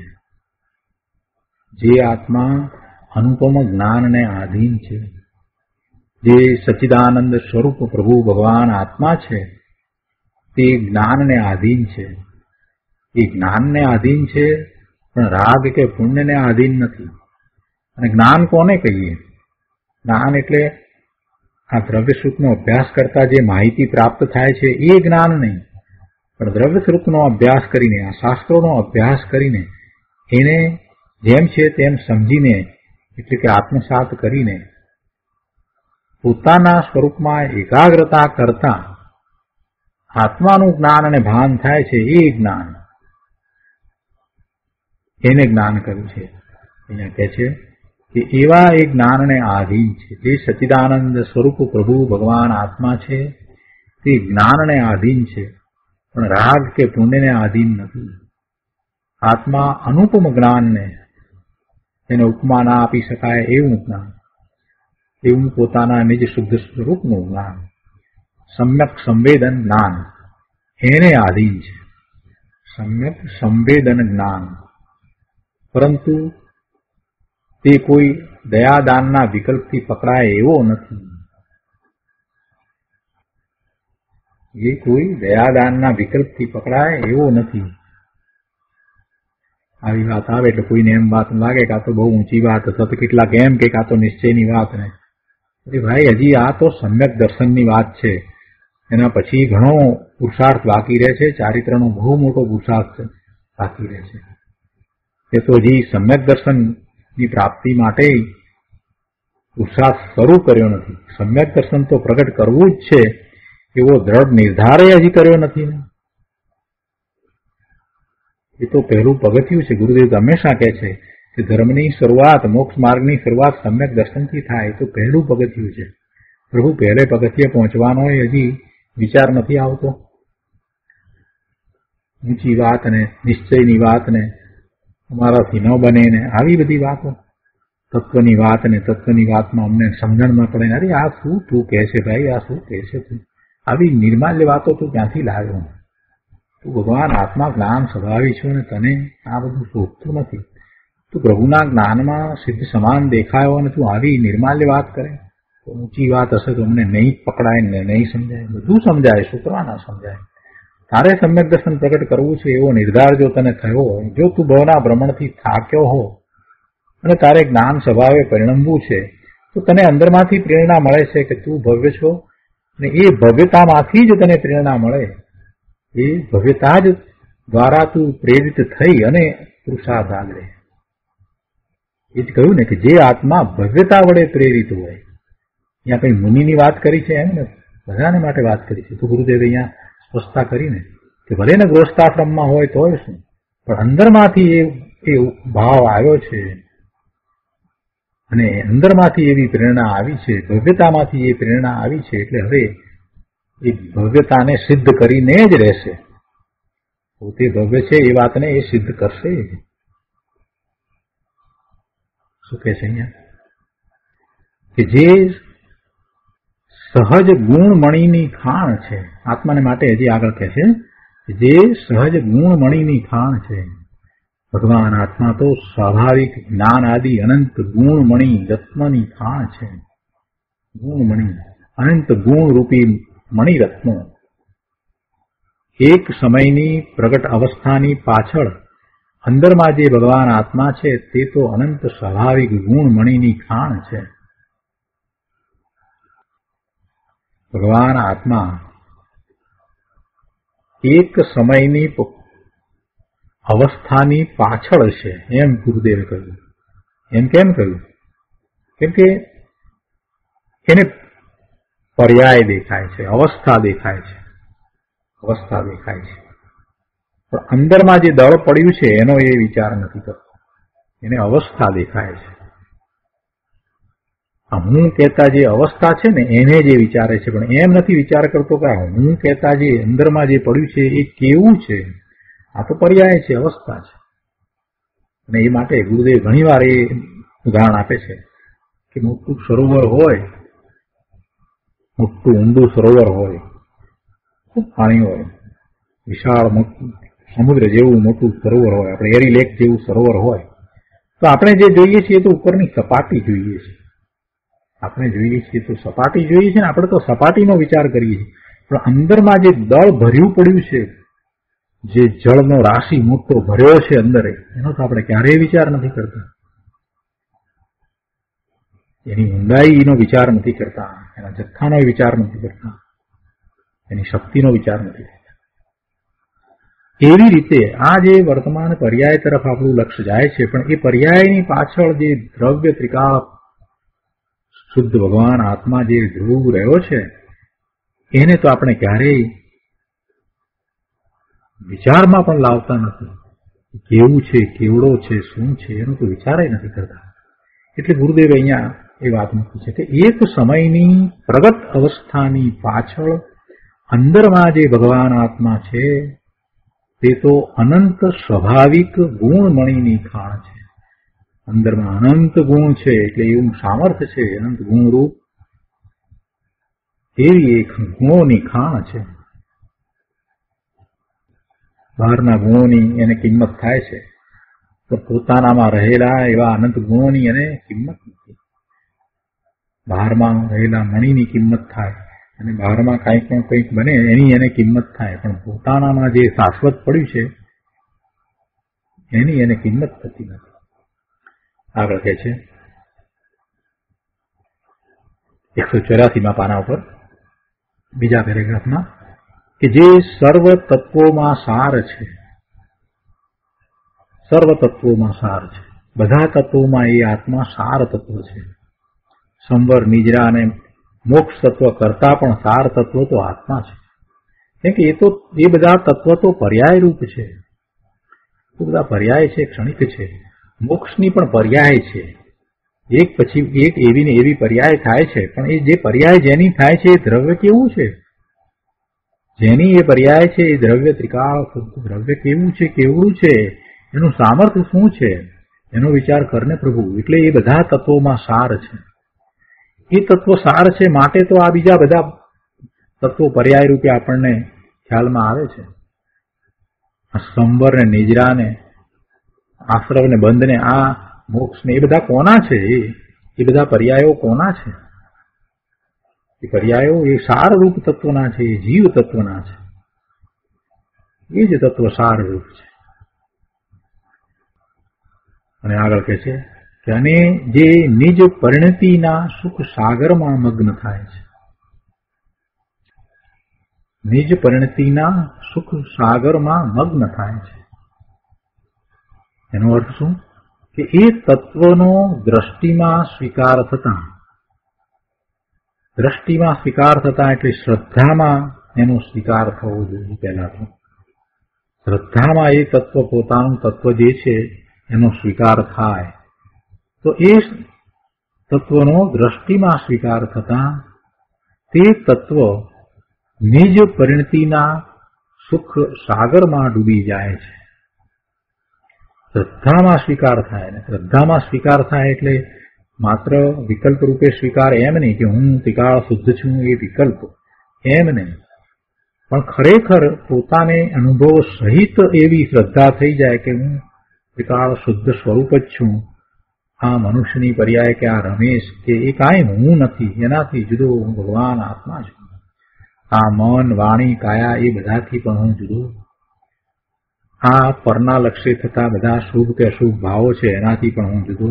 જે આત્મા અનુપમ જ્ઞાનને આધીન છે, જે સચ્ચિદાનંદ સ્વરૂપ પ્રભુ ભગવાન આત્મા છે તે જ્ઞાનને આધીન છે. એ જ્ઞાનને આધીન છે પણ રાગ કે પુણ્યને આધીન નથી. અને જ્ઞાન કોને કહીએ? જ્ઞાન એટલે આ દ્રવ્ય સ્વરૂપનો અભ્યાસ કરતા જે માહિતી પ્રાપ્ત થાય છે એ જ્ઞાન નહીં, પણ દ્રવ્ય સ્વરૂપનો અભ્યાસ કરીને, આ શાસ્ત્રોનો અભ્યાસ કરીને એને જેમ છે તેમ સમજીને, એટલે કે આત્મસાત કરીને પોતાના સ્વરૂપમાં એકાગ્રતા કરતા આત્માનું જ્ઞાન અને ભાન થાય છે એ જ્ઞાન, એને જ્ઞાન કર્યું છે. અહીંયા કહે છે કે એવા એ જ્ઞાનને આધીન છે, જે સચ્ચિદાનંદ સ્વરૂપ પ્રભુ ભગવાન આત્મા છે તે જ્ઞાનને આધીન છે પણ રાગ કે પુણ્યને આધીન નથી. આત્મા અનુપમ જ્ઞાનને, એને ઉપમા ના આપી શકાય એવું જ્ઞાન, એવું પોતાના નિજ શુદ્ધ સ્વરૂપનું જ્ઞાન, સમ્યક સંવેદન જ્ઞાન એને આધીન છે. સમ્યક સંવેદન જ્ઞાન, પરંતુ તે કોઈ દયાદાનના વિકલ્પથી પકડાય એવો નથી. એ કોઈ દયાદાનના વિકલ્પથી પકડાય એવો નથી. આવી વાત આવે એટલે કોઈને એમ વાત લાગે કે આ તો બહુ ઊંચી વાત, અથવા તો કેટલાક એમ કે આ તો નિશ્ચયની વાત ને. અરે ભાઈ, હજી આ તો સમ્યક દર્શનની વાત છે. એના પછી ઘણો પુરુષાર્થ બાકી રહે છે, ચારિત્રનો બહુ મોટો પુરુષાર્થ બાકી રહે છે. એ તો હજી સમ્યક દર્શનની પ્રાપ્તિ માટે પુરુષાર્થ શરૂ કર્યો નથી. સમ્યક દર્શન તો પ્રગટ કરવું જ છે એવો દ્રઢ નિર્ધાર હજી કર્યો નથી ને. એ તો પહેલું પગથિયું છે. ગુરુદેવ હંમેશા કહે છે કે ધર્મની શરૂઆત, મોક્ષ માર્ગની શરૂઆત સમ્યક દર્શનથી થાય. એ તો પહેલું પગથિયું છે. પ્રભુ પહેલે પગથિયે પહોંચવાનો હજી વિચાર નથી આવતો. ઊંચી વાત ને, નિશ્ચયની વાત ને, અમારાથી ન બને ને, આવી બધી વાતો, તત્વની વાત ને, તત્વની વાતમાં અમને સમજણ ન પડે. અરે આ શું તું કહે છે ભાઈ, આ શું કહે છે તું? આવી નિર્માલ્ય વાતો તું ક્યાંથી લાવ્યો? તું ભગવાન આત્મા જ્ઞાન સ્વભાવી છો ને તને આ બધું શોધતું નથી. તું પ્રભુના જ્ઞાનમાં સિદ્ધ સમાન દેખાયો અને તું આવી નિર્માલ્ય વાત કરે? તો ઊંચી વાત હશે તો અમને નહીં પકડાય ને નહીં સમજાય. બધું સમજાય, શું કરવા ના સમજાય? તારે સમ્યક દર્શન પ્રગટ કરવું છે એવો નિર્ધાર જો તને થયો હોય, જો તું ભવના ભ્રમણથી થાક્યો હો અને તારે જ્ઞાન સ્વભાવે પરિણમવું છે, તો તને અંદરમાંથી પ્રેરણા મળે છે કે તું ભવ્ય છો, અને એ ભવ્યતામાંથી જ તને પ્રેરણા મળે. એ ભવ્યતા જ દ્વારા તું પ્રેરિત થઈ અને પુરુષાર્થ આગળ. એ જ કહ્યું ને કે જે આત્મા ભવ્યતા વડે પ્રેરિત હોય અહીંયા કઈ મુનિની વાત કરી છે એમ ને, બધાને માટે વાત કરી છે. તો ગુરુદેવે અહીંયા સ્પષ્ટતા કરીને કે ભલે ને ગૃહસ્થાશ્રમમાં હોય તોય શું, પણ અંદરમાંથી એ ભાવ આવ્યો છે અને અંદરમાંથી એવી પ્રેરણા આવી છે, ભવ્યતામાંથી એ પ્રેરણા આવી છે, એટલે હવે એ ભવ્યતાને સિદ્ધ કરીને જ રહેશે. પોતે ભવ્ય છે એ વાતને એ સિદ્ધ કરશે. શું કહે છે અહીંયા કે જે સહજ ગુણમણીની ખાણ છે, આત્માને માટે હજી આગળ કહે છે જે સહજ ગુણમણીની ખાણ છે. ભગવાન આત્મા તો સ્વાભાવિક જ્ઞાન આદિ અનંત ગુણમણી રત્નની ખાણ છે. ગુણમણી અનંત ગુણરૂપી મણિરત્નો એક સમયની પ્રગટ અવસ્થાની પાછળ અંદરમાં જે ભગવાન આત્મા છે તે તો અનંત સ્વાભાવિક ગુણમણીની ખાણ છે. ભગવાન આત્મા એક સમયની અવસ્થાની પાછળ છે એમ ગુરુદેવે કહ્યું. એમ કેમ કહ્યું? કેમ કે એને પર્યાય દેખાય છે, અવસ્થા દેખાય છે, અવસ્થા દેખાય છે, પણ અંદરમાં જે દળ પડ્યું છે એનો એ વિચાર નથી કરતો, એને અવસ્થા દેખાય છે. હું કહેતા જે અવસ્થા છે ને એને જે વિચારે છે, પણ એમ નથી વિચાર કરતો કે હું કહેતા જે અંદરમાં જે પડ્યું છે એ કેવું છે. આ તો પર્યાય છે, અવસ્થા છે. અને એ માટે ગુરુદેવ ઘણી વાર એ ઉદાહરણ આપે છે કે મોટું સરોવર હોય, મોટું ઊંડું સરોવર હોય, ખૂબ પાણી હોય, વિશાળ મોટું સમુદ્ર જેવું મોટું સરોવર હોય, આપણે એરી લેક જેવું સરોવર હોય, તો આપણે જે જોઈએ છીએ તો ઉપરની સપાટી જોઈએ છીએ. આપણે જોઈએ છીએ તો સપાટી જોઈએ છીએ ને, આપણે તો સપાટીનો વિચાર કરીએ છીએ, પણ અંદરમાં જે દળ ભર્યું પડ્યું છે, જે જળનો રાશિ મોટો ભર્યો છે અંદર, એનો તો આપણે ક્યારેય વિચાર નથી કરતા. એની ઊંડાઈનો વિચાર નથી કરતા, એના જથ્થાનો વિચાર નથી કરતા, એની શક્તિનો વિચાર નથી કરતા. એવી રીતે આ જે વર્તમાન પર્યાય તરફ આપણું લક્ષ્ય જાય છે, પણ એ પર્યાયની પાછળ જે દ્રવ્ય ત્રિકાળ શુદ્ધ ભગવાન આત્મા જે ધ્રુવ રહ્યો છે એને તો આપણે ક્યારેય વિચારમાં પણ લાવતા નથી. કેવું છે, કેવડો છે, શું છે, એનો તો વિચાર નથી કરતા. એટલે ગુરુદેવે અહીંયા એ વાત મૂકી છે કે એક સમયની પ્રગટ અવસ્થાની પાછળ અંદરમાં જે ભગવાન આત્મા છે તે તો અનંત સ્વાભાવિક ગુણમણીની ખાણ છે. અંદરમાં અનંત ગુણ છે, એટલે એવું સામર્થ્ય છે, અનંત ગુણરૂપ એવી એક ગુણોની ખાણ છે. બહારના ગુણોની એને કિંમત થાય છે, તો પોતાનામાં રહેલા એવા અનંત ગુણોની એને કિંમત નથી. બહારમાં રહેલા મણીની કિંમત થાય અને બહારમાં કંઈક બને એની એને કિંમત થાય, પણ પોતાનામાં જે શાશ્વત પડ્યું છે એની એને કિંમત થતી નથી. આગળ કહે છે 184માં પાના ઉપર બીજા પેરેગ્રાફમાં કે જે સર્વ તત્વોમાં સાર છે, સર્વ તત્વોમાં સાર છે, બધા તત્વોમાં એ આત્મા સાર તત્વ છે. સંવર, નિજરા અને મોક્ષ તત્વ કરતા પણ સાર તત્વ તો આત્મા છે. કેમ કે એ બધા તત્વ તો પર્યાય રૂપ છે, એ બધા પર્યાય છે, ક્ષણિક છે. મોક્ષની પણ પર્યાય છે, એક પછી એક એવી ને એવી પર્યાય થાય છે, પણ એ જે પર્યાય જેની થાય છે એ દ્રવ્ય કેવું છે, જેની એ પર્યાય છે એ દ્રવ્ય ત્રિકાળ દ્રવ્ય કેવું છે, કેવડું છે, એનું સામર્થ્ય શું છે, એનો વિચાર કરને પ્રભુ. એટલે એ બધા તત્વોમાં સાર છે. એ તત્વો સાર છે માટે તો આ બીજા બધા તત્વો પર્યાય રૂપે આપણને ખ્યાલમાં આવે છે. આ સંવર ને નિજરા ને આશ્રવ ને બંધ ને આ મોક્ષ ને એ બધા કોના છે? એ બધા પર્યાયો કોના છે? એ પર્યાયો એ સાર રૂપ તત્વના છે, એ જીવ તત્વના છે. એ જ તત્વ સાર રૂપ છે. અને આગળ કહે છે કે અને જે નિજ પરિણતિના સુખ સાગરમાં મગ્ન થાય છે, નિજ પરિણતિના સુખ સાગરમાં મગ્ન થાય છે. એનો અર્થ શું? કે એ તત્વનો દ્રષ્ટિમાં સ્વીકાર થતા દ્રષ્ટિમાં સ્વીકાર થતા એટલે શ્રદ્ધામાં એનો સ્વીકાર થવો જોઈએ. પહેલા તો શ્રદ્ધામાં એ તત્વ, પોતાનું તત્વ જે છે એનો સ્વીકાર થાય તો એ તત્વનો દ્રષ્ટિમાં સ્વીકાર થતા તે તત્વ નિજ પરિણતિના સુખ સાગરમાં ડૂબી જાય છે. શ્રદ્ધામાં સ્વીકાર થાય ને શ્રદ્ધામાં સ્વીકાર થાય એટલે માત્ર વિકલ્પ રૂપે સ્વીકાર એમ નહીં કે હું ત્રિકાળ શુદ્ધ છું એ વિકલ્પ એમ નહીં, પણ ખરેખર પોતાને અનુભવ સહિત એવી શ્રદ્ધા થઈ જાય કે હું ત્રિકાળ શુદ્ધ સ્વરૂપ જ છું. આ મનુષ્યની પર્યાય કે આ રમેશ કે એ કાંઈ હું નથી, એનાથી જુદો હું ભગવાન આત્મા છું. આ મન, વાણી, કાયા એ બધાથી પણ હું જુદો. આ પરના લક્ષ્ય થતા બધા શુભ કે અશુભ ભાવો છે એનાથી પણ હું જુદો.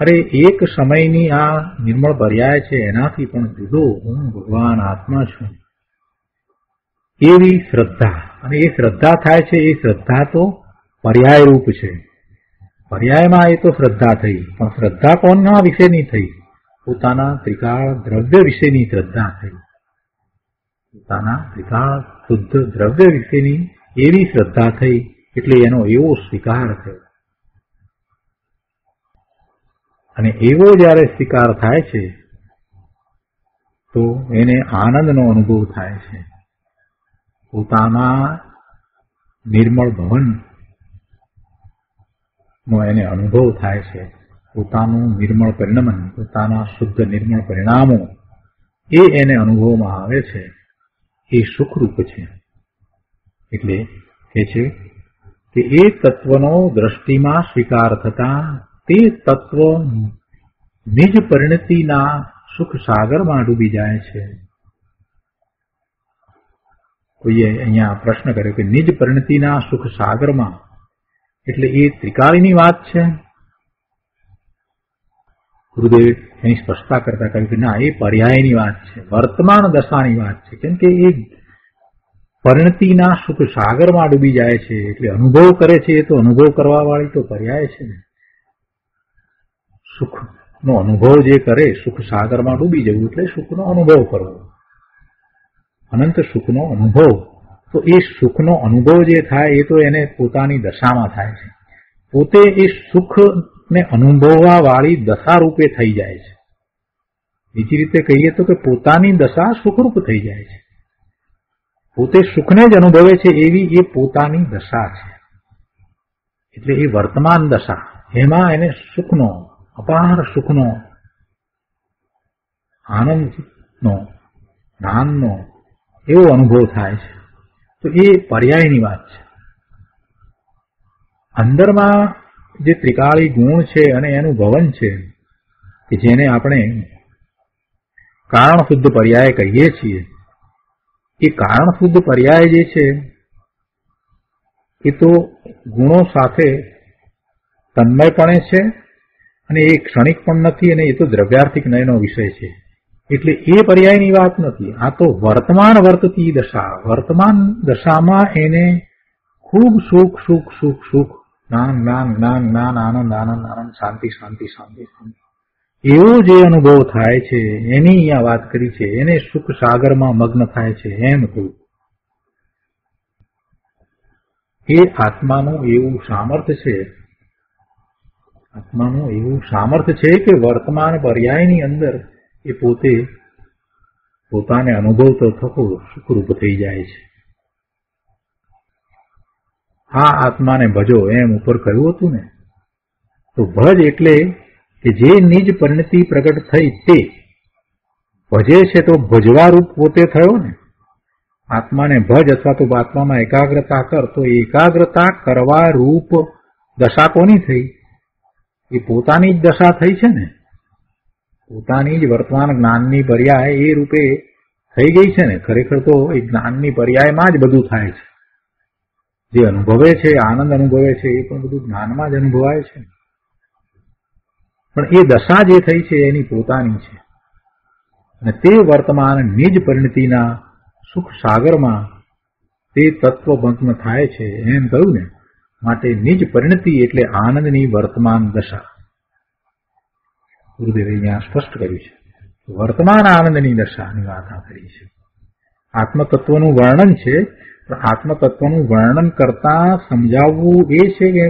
અરે એક સમયની આ નિર્મળ પર્યાય છે એનાથી પણ જુદો હું ભગવાન આત્મા છું. એવી શ્રદ્ધા, અને એ શ્રદ્ધા થાય છે એ શ્રદ્ધા તો પર્યાય રૂપ છે. પર્યાયમાં એ તો શ્રદ્ધા થઈ, પણ શ્રદ્ધા કોના વિશેની થઈ? પોતાના ત્રિકાળ દ્રવ્ય વિશેની શ્રદ્ધા થઈ. પોતાના ત્રિકાળ શુદ્ધ દ્રવ્ય વિશેની એવી શ્રદ્ધા થઈ એટલે એનો એવો સ્વીકાર થયો. અને એવો જયારે સ્વીકાર થાય છે તો એને આનંદનો અનુભવ થાય છે. પોતાના નિર્મળ ભવન નો એને અનુભવ થાય છે. પોતાનું નિર્મળ પરિણમન, પોતાના શુદ્ધ નિર્મળ પરિણામો એ એને અનુભવમાં આવે છે. એ સુખરૂપ છે. એટલે કહે છે કે એ તત્વનો દ્રષ્ટિમાં સ્વીકાર થતા તે તત્વ નિજ પરિણતિના સુખ સાગરમાં ડૂબી જાય છે. કોઈએ અહીંયા પ્રશ્ન કર્યો કે નિજ પરિણતિના સુખ સાગરમાં એટલે એ ત્રિકાળીની વાત છે. ગુરુદેવ એની સ્પષ્ટતા કરતા કહ્યું કે ના, એ પર્યાયની વાત છે, વર્તમાન દશાની વાત છે. કેમ કે એ પરિણતિના સુખ સાગરમાં ડૂબી જાય છે એટલે અનુભવ કરે છે. એ તો અનુભવ કરવા વાળી તો પર્યાય છે ને. સુખનો અનુભવ જે કરે, સુખ સાગરમાં ડૂબી જવું એટલે સુખનો અનુભવ કરવો, અનંત સુખનો અનુભવ. તો એ સુખનો અનુભવ જે થાય એ તો એને પોતાની દશામાં થાય છે. પોતે એ સુખને અનુભવવા વાળી દશા રૂપે થઈ જાય છે. બીજી રીતે કહીએ તો કે પોતાની દશા સુખરૂપ થઈ જાય છે. પોતે સુખને જ અનુભવે છે એવી એ પોતાની દશા છે. એટલે એ વર્તમાન દશા, એમાં એને સુખનો, અપાર સુખનો, આનંદનો, જ્ઞાનનો એવો અનુભવ થાય છે. તો એ પર્યાયની વાત છે. અંદરમાં જે ત્રિકાળી ગુણ છે અને એનું ભવન છે કે જેને આપણે કારણ શુદ્ધ પર્યાય કહીએ છીએ, એ કારણ શુદ્ધ પર્યાય જે છે એ તો ગુણો સાથે તન્મયપણે છે અને એ ક્ષણિક પણ નથી, અને એ તો દ્રવ્યાર્થિક નયનો વિષય છે. એટલે એ પર્યાયની વાત નથી. આ તો વર્તમાન વર્તતી દશા. વર્તમાન દશામાં એને ખૂબ સુખ સુખ સુખ સુખ, જ્ઞાન જ્ઞાન જ્ઞાન જ્ઞાન, આનંદ આનંદ આનંદ, શાંતિ શાંતિ શાંતિ શાંતિ, એવો જે અનુભવ થાય છે એની અહીંયા વાત કરી છે. એને સુખ સાગરમાં મગ્ન થાય છે એમ કહ્યું. એ આત્માનું એવું સામર્થ્ય છે, આત્માનું એવું સામર્થ્ય છે કે વર્તમાન પર્યાયની અંદર એ પોતે પોતાને અનુભવતો થતો સુખરૂપ થઈ જાય છે. આ આત્માને ભજો એમ ઉપર કહ્યું હતું ને, તો ભજ એટલે કે જે નિજ પરિણતિ પ્રગટ થઈ તે ભજે છે, તો ભજવા રૂપ પોતે થયો ને. આત્માને ભજ અથવા તો આત્મામાં એકાગ્રતા કર, તો એકાગ્રતા કરવા રૂપ દશા કોની થઈ? એ પોતાની જ દશા થઈ છે ને. પોતાની જ વર્તમાન જ્ઞાનની પર્યાય એ રૂપે થઈ ગઈ છે ને. ખરેખર તો એ જ્ઞાનની પર્યાયમાં જ બધું થાય છે. જે અનુભવે છે, આનંદ અનુભવે છે, એ પણ બધું જ્ઞાનમાં જ અનુભવાય છે. પણ એ દશા જે થઈ છે એની પોતાની છે, અને તે વર્તમાન નિજ પરિણતિના સુખ સાગરમાં તે તત્વભગ્ન થાય છે એમ કહ્યું ને. માટે નિજ પરિણતિ એટલે આનંદની વર્તમાન દશા. ગુરુદેવે અહીંયા સ્પષ્ટ કર્યું છે. વર્તમાન આનંદની દશાની વાત આ કરી છે. આત્મતત્વનું વર્ણન છે, પણ આત્મતત્વનું વર્ણન કરતા સમજાવવું એ છે કે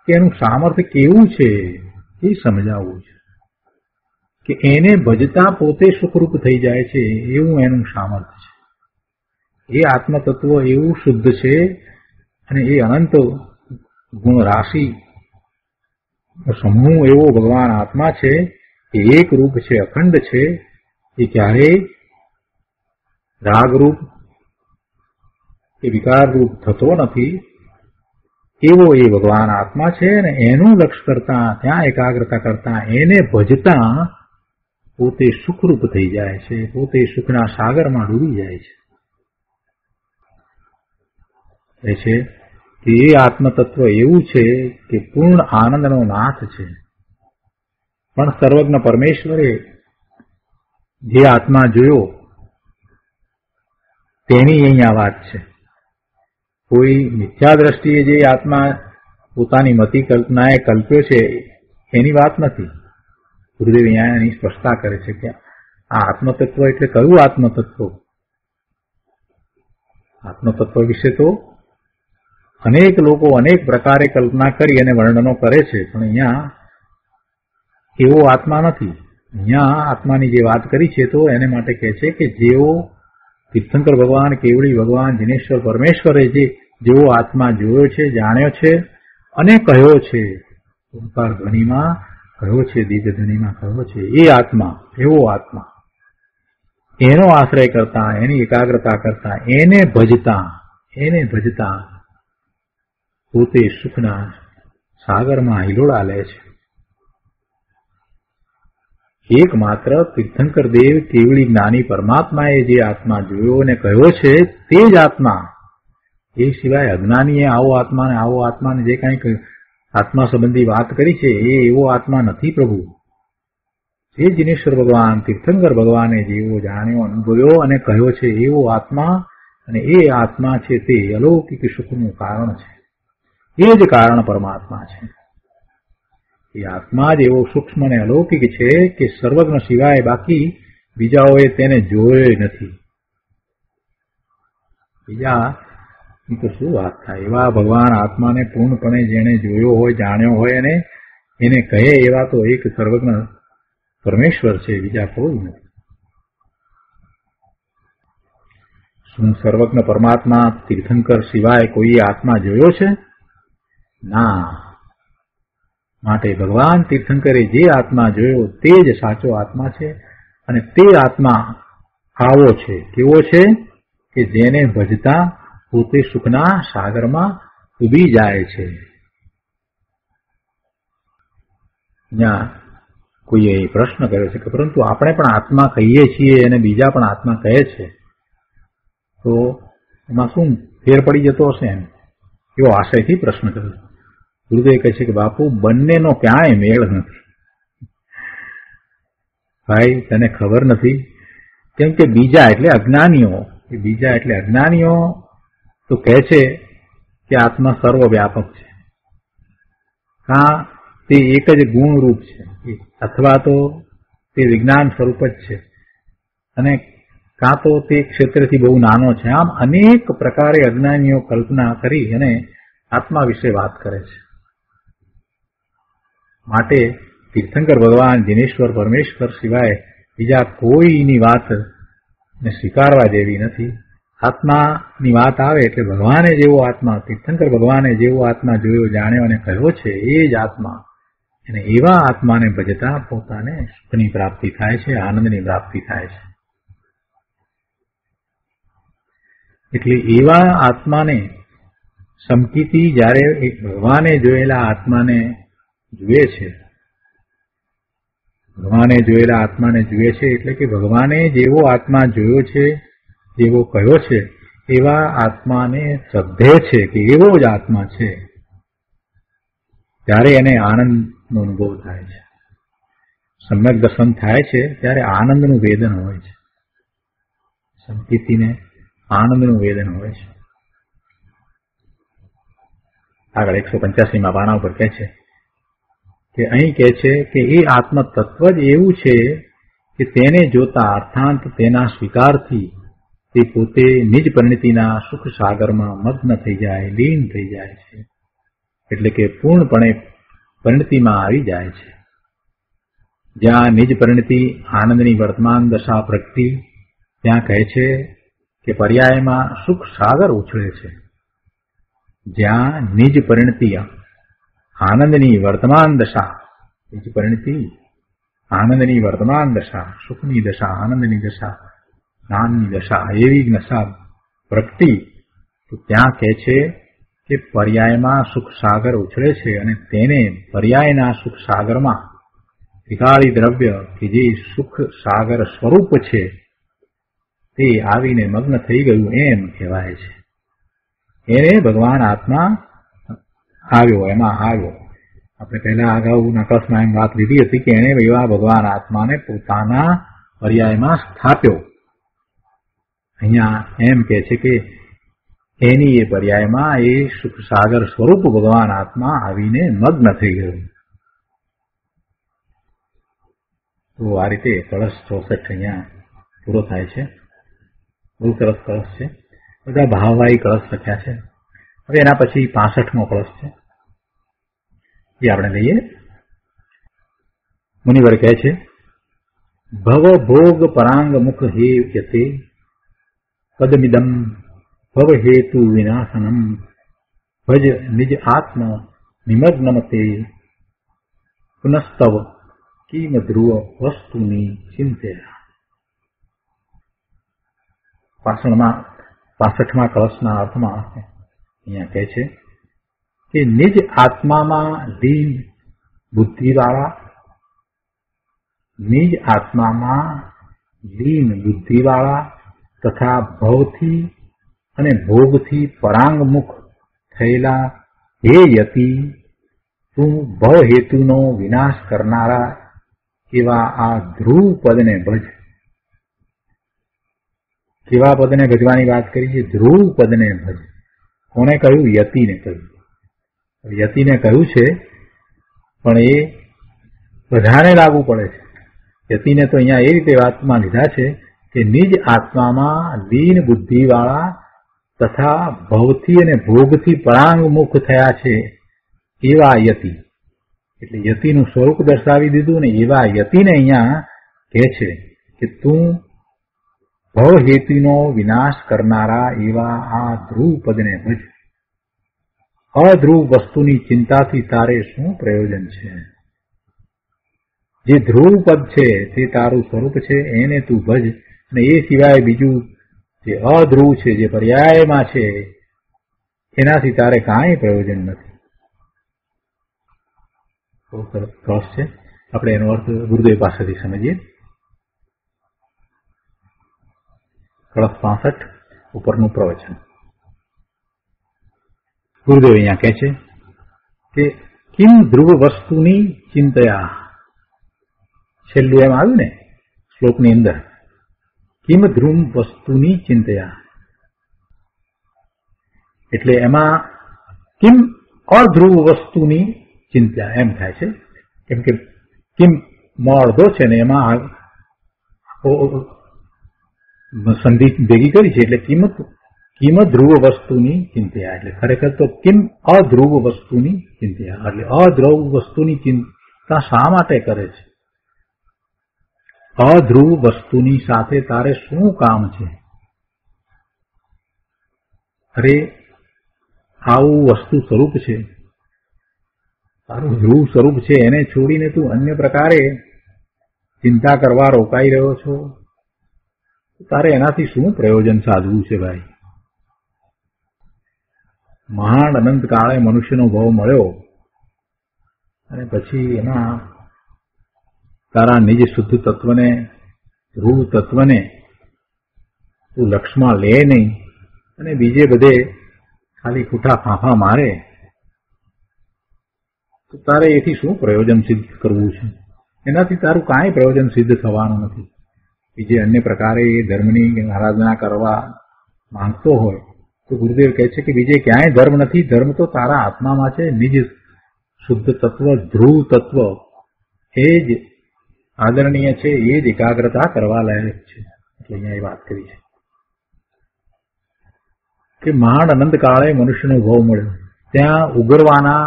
એનું સામર્થ્ય કેવું છે એ સમજાવવું છે. કે એને ભજતા પોતે સુખરૂપ થઈ જાય છે એવું એનું સામર્થ્ય છે. એ આત્મતત્વ એવું શુદ્ધ છે અને એ અનંત ગુણ રાશિ સમૂહ એવો ભગવાન આત્મા છે, એ એક રૂપ છે, અખંડ છે, એ ક્યારેય રાગરૂપ કે વિકારરૂપ થતો નથી. એવો એ ભગવાન આત્મા છે અને એનું લક્ષ્ય કરતા, ત્યાં એકાગ્રતા કરતા, એને ભજતા પોતે સુખરૂપ થઈ જાય છે, પોતે સુખના સાગરમાં ડૂબી જાય છે. એ છે કે એ આત્મતત્વ એવું છે કે પૂર્ણ આનંદનો નાથ છે. પણ સર્વજ્ઞ પરમેશ્વરે જે આત્મા જોયો તેની અહીંયા વાત છે. કોઈ મિથ્યા દ્રષ્ટિએ જે આત્મા પોતાની મતિ કલ્પનાએ કલ્પ્યો છે એની વાત નથી. ગુરુદેવ અહીંયા એની સ્પષ્ટતા કરે છે કે આ આત્મતત્વ એટલે કયું આત્મતત્વ? આત્મતત્વ વિશે તો અનેક લોકો અનેક પ્રકારે કલ્પના કરી અને વર્ણનો કરે છે, પણ અહીંયા એવો આત્મા નથી. અહીંયા આત્માની જે વાત કરી છે તો એને માટે કહે છે કે જેઓ તીર્થંકર ભગવાન, કેવળી ભગવાન, દિનેશ્વર પરમેશ્વરે જેવો આત્મા જોયો છે, જાણ્યો છે અને કહ્યો છે, ઓમકાર ધ્વનિમાં કહ્યો છે, દિવ્ય ધ્વનિમાં કહ્યો છે, એ આત્મા, એવો આત્મા, એનો આશ્રય કરતા, એની એકાગ્રતા કરતા, એને ભજતા પોતે સુખના સાગરમાં હિલોળા લે છે. એકમાત્ર તીર્થંકર દેવ કેવળી જ્ઞાની પરમાત્માએ જે આત્મા જોયો અને કહ્યો છે તે જ આત્મા. એ સિવાય અજ્ઞાનીએ આવો આત્માને જે કંઈક આત્મા સંબંધી વાત કરી છે એ એવો આત્મા નથી પ્રભુ. એ દિનેશ્વર ભગવાન, તીર્થંકર ભગવાને જેવો જાણ્યો, અનુભવ્યો અને કહ્યો છે એવો આત્મા, અને એ આત્મા છે તે અલૌકિક સુખનું કારણ છે. એ જ કારણ પરમાત્મા છે. એ આત્મા જ એવો સૂક્ષ્મ અને અલૌકિક છે કે સર્વજ્ઞ સિવાય બાકી બીજાઓએ તેને જોયો નથી. બીજાની તો શું વાત થાય? એવા ભગવાન આત્માને પૂર્ણપણે જેને જોયો હોય, જાણ્યો હોય અને એને કહે એવા તો એક સર્વજ્ઞ પરમેશ્વર છે, બીજા કોઈ નથી. શું સર્વજ્ઞ પરમાત્મા તીર્થંકર સિવાય કોઈ આત્મા જોયો છે? ના. માટે ભગવાન તીર્થંકરે જે આત્મા જોયો તે જ સાચો આત્મા છે, અને તે આત્મા આવો છે. કેવો છે? કે જેને ભજતા પોતે સુખના સાગરમાં ડૂબી જાય છે. ત્યાં કોઈએ પ્રશ્ન કર્યો છે કે પરંતુ આપણે પણ આત્મા કહીએ છીએ અને બીજા પણ આત્મા કહે છે, તો એમાં શું ફેર પડી જતો હશે? એમ એવો આશયથી પ્રશ્ન કર્યો. ગુરુદેવ કહે છે કે બાપુ, બંનેનો ક્યાંય મેળ નથી. ભાઈ, તને ખબર નથી, કેમ કે બીજા એટલે અજ્ઞાનીઓ તો કહે છે કે આત્મા સર્વવ્યાપક છે. કાં તે એક જ ગુણ રૂપ છે, અથવા તો તે વિજ્ઞાન સ્વરૂપ જ છે, અને કાં તો તે ક્ષેત્રથી બહુ નાનો છે. આમ અનેક પ્રકારે અજ્ઞાનીઓ કલ્પના કરી અને આત્મા વિશે વાત કરે છે. માટે તીર્થંકર ભગવાન, દિનેશ્વર પરમેશ્વર સિવાય બીજા કોઈની વાત સ્વીકારવા જેવી નથી. આત્માની વાત આવે એટલે ભગવાને જેવો આત્મા, તીર્થંકર ભગવાને જેવો આત્મા જોયો, જાણ્યો અને કહ્યો છે એ જ આત્મા, અને એવા આત્માને ભજતા પોતાને સુખની પ્રાપ્તિ થાય છે, આનંદની પ્રાપ્તિ થાય છે. એટલે એવા આત્માને સમકીતી જ્યારે ભગવાને જોયેલા આત્માને જુએ છે, ભગવાને જોયેલા આત્માને જુએ છે એટલે કે ભગવાને જેવો આત્મા જોયો છે, જેવો કહ્યો છે, એવા આત્માને શ્રદ્ધે છે કે એવો જ આત્મા છે, ત્યારે એને આનંદનો અનુભવ થાય છે. સમ્યક દર્શન થાય છે ત્યારે આનંદનું વેદન હોય છે. સંકિતિને આનંદનું વેદન હોય છે. આગળ 185માં પાના ઉપર કહે છે કે અહીં કહે છે કે એ આત્મ તત્વ જ એવું છે કે તેને જોતા અર્થાંત તેના સ્વીકારથી તે પોતે નિજ પરિણતિના સુખ સાગરમાં મગ્ન થઈ જાય, લીન થઈ જાય છે. એટલે કે પૂર્ણપણે પરિણતિમાં આવી જાય છે. જ્યાં નિજ પરિણતિ આનંદની વર્તમાન દશા પ્રગટી, ત્યાં કહે છે કે પર્યાયમાં સુખ સાગર ઉછળે છે. જ્યાં નિજ પરિણતિ આનંદની વર્તમાન દશા, નિજ પરિણતિ આનંદની વર્તમાન દશા, સુખની દશા, આનંદની દશા, જ્ઞાનની દશા, એવી દશા પ્રગટી, તો ત્યાં કહે છે કે પર્યાયમાં સુખ સાગર ઉછળે છે અને તેને પર્યાયના સુખ સાગરમાં ત્રિકાળી દ્રવ્ય કે જે સુખ સાગર સ્વરૂપ છે તે આવીને મગ્ન થઈ ગયું એમ કહેવાય છે. એને ભગવાન આત્મા આવ્યો, એમાં આવ્યો. આપણે પહેલા અગાઉના ક્લાસમાં એમ વાત લીધી હતી કે એને એવા ભગવાન આત્માને પોતાના પર્યાયમાં સ્થાપ્યો. અહીંયા એમ કહે છે કે એની એ પર્યાયમાં એ સુખ સાગર સ્વરૂપ ભગવાન આત્મા આવીને મગ્ન થઈ ગયું. તો આ રીતે કળશ 64 અહીંયા પૂરો થાય છે. બહુ સરસ કળશ છે. બધા ભાવવાહી કળશ લખ્યા છે. હવે એના પછી 65મો કળશ છે, એ આપણે લઈએ. મુનિવર કહે છે, ભવ ભોગ પરાંગ મુખ હે યતે પદમિદમ ભવ હેતુ વિનાશનમ ભજ નિજ આત્મ નિમગ્નમતે પુનસ્તવ કિમ ધ્રુવ વસ્તુની ચિંતયા. 65મા કળશના અર્થમાં અહીંયા કહે છે કે નિજ આત્મામાં લીન બુદ્ધિવાળા, નિજ આત્મામાં લીન બુદ્ધિવાળા તથા ભવથી અને ભોગથી પરાંગમુખ થયેલા હે યતિ, તું ભવ હેતુનો વિનાશ કરનારા એવા આ ધ્રુવ પદને ભજ. કેવા પદને ભજવાની વાત કરી છે? ધ્રુવ પદને ભજ. કોને કહ્યું? યતિને કહ્યું. યતિને કહ્યું છે, પણ એ બધાને લાગુ પડે છે. યતિને તો અહીંયા એ રીતે વાતમાં લીધા છે કે નિજ આત્મામાં લીન બુદ્ધિવાળા તથા ભવથી અને ભોગથી પરાંગમુખ થયા છે એવા યતિ. એટલે યતિનું સ્વરૂપ દર્શાવી દીધું ને એવા યતિને અહીંયા કહે છે કે તું ભવ હેતુનો વિનાશ કરનારા એવા આ ધ્રુવ પદને ભજ. અધ્રુવ વસ્તુની ચિંતાથી તારે શું પ્રયોજન છે? જે ધ્રુવ પદ છે તે તારું સ્વરૂપ છે, એને તું ભજ. અને એ સિવાય બીજું જે અધ્રુવ છે, જે પર્યાયમાં છે, એનાથી તારે કાંઈ પ્રયોજન નથી. બહુ સરસ ક્રોસ છે. આપણે એનો અર્થ ગુરુદેવ પાસેથી સમજીએ. કળશ 65 ઉપરનું પ્રવચન. ગુરુદેવ અહીંયા કહે છે કે કિમ ધ્રુવ વસ્તુની ચિંતયા. છેલ્લું એમ આવ્યું ને શ્લોકની અંદર, કિમ ધ્રુવ વસ્તુની ચિંતયા. એટલે એમાં કિમ અધ્રુવ વસ્તુની ચિંતા એમ થાય છે. કેમ કે કિમ અડધો છે ને એમાં સંધિ ભેગી કરી છે, એટલે કિમ ધ્રુવ વસ્તુની ચિંતા. એટલે ખરેખર તો કિમ અધ્રુવ વસ્તુની ચિંતા. એટલે અધ્રુવ વસ્તુની ચિંતા શા માટે કરે છે? અધ્રુવ વસ્તુની સાથે તારે શું કામ છે? અરે આવું વસ્તુ સ્વરૂપ છે, તારું ધ્રુવ સ્વરૂપ છે, એને છોડીને તું અન્ય પ્રકારે ચિંતા કરવા રોકાઈ રહ્યો છો. તારે એનાથી શું પ્રયોજન સાધવું છે ભાઈ? મહાન અનંત કાળે મનુષ્યનો ભવ મળ્યો અને પછી એમાં તારા નિજ શુદ્ધ તત્વને, ધ્રુવ તત્વને તું લક્ષમાં લે નહીં અને બીજે બધે ખાલી ખૂટા ફાંફા મારે, તો તારે એથી શું પ્રયોજન સિદ્ધ કરવું છે? એનાથી તારું કાંઈ પ્રયોજન સિદ્ધ થવાનું નથી. બીજે અન્ય પ્રકારે એ ધર્મની આરાધના કરવા માંગતો હોય તો ગુરુદેવ કહે છે કે બીજે ક્યાંય ધર્મ નથી. ધર્મ તો તારા આત્મામાં છે. નિજ શુદ્ધ તત્વ, ધ્રુવ તત્વ, એ જ આદરણીય છે એ જ એકાગ્રતા કરવા લાયક છે. એટલે અહીંયા એ વાત કરી છે કે મહાન અનંત કાળે મનુષ્યનો ભવ મળ્યો. ત્યાં ઉગરવાના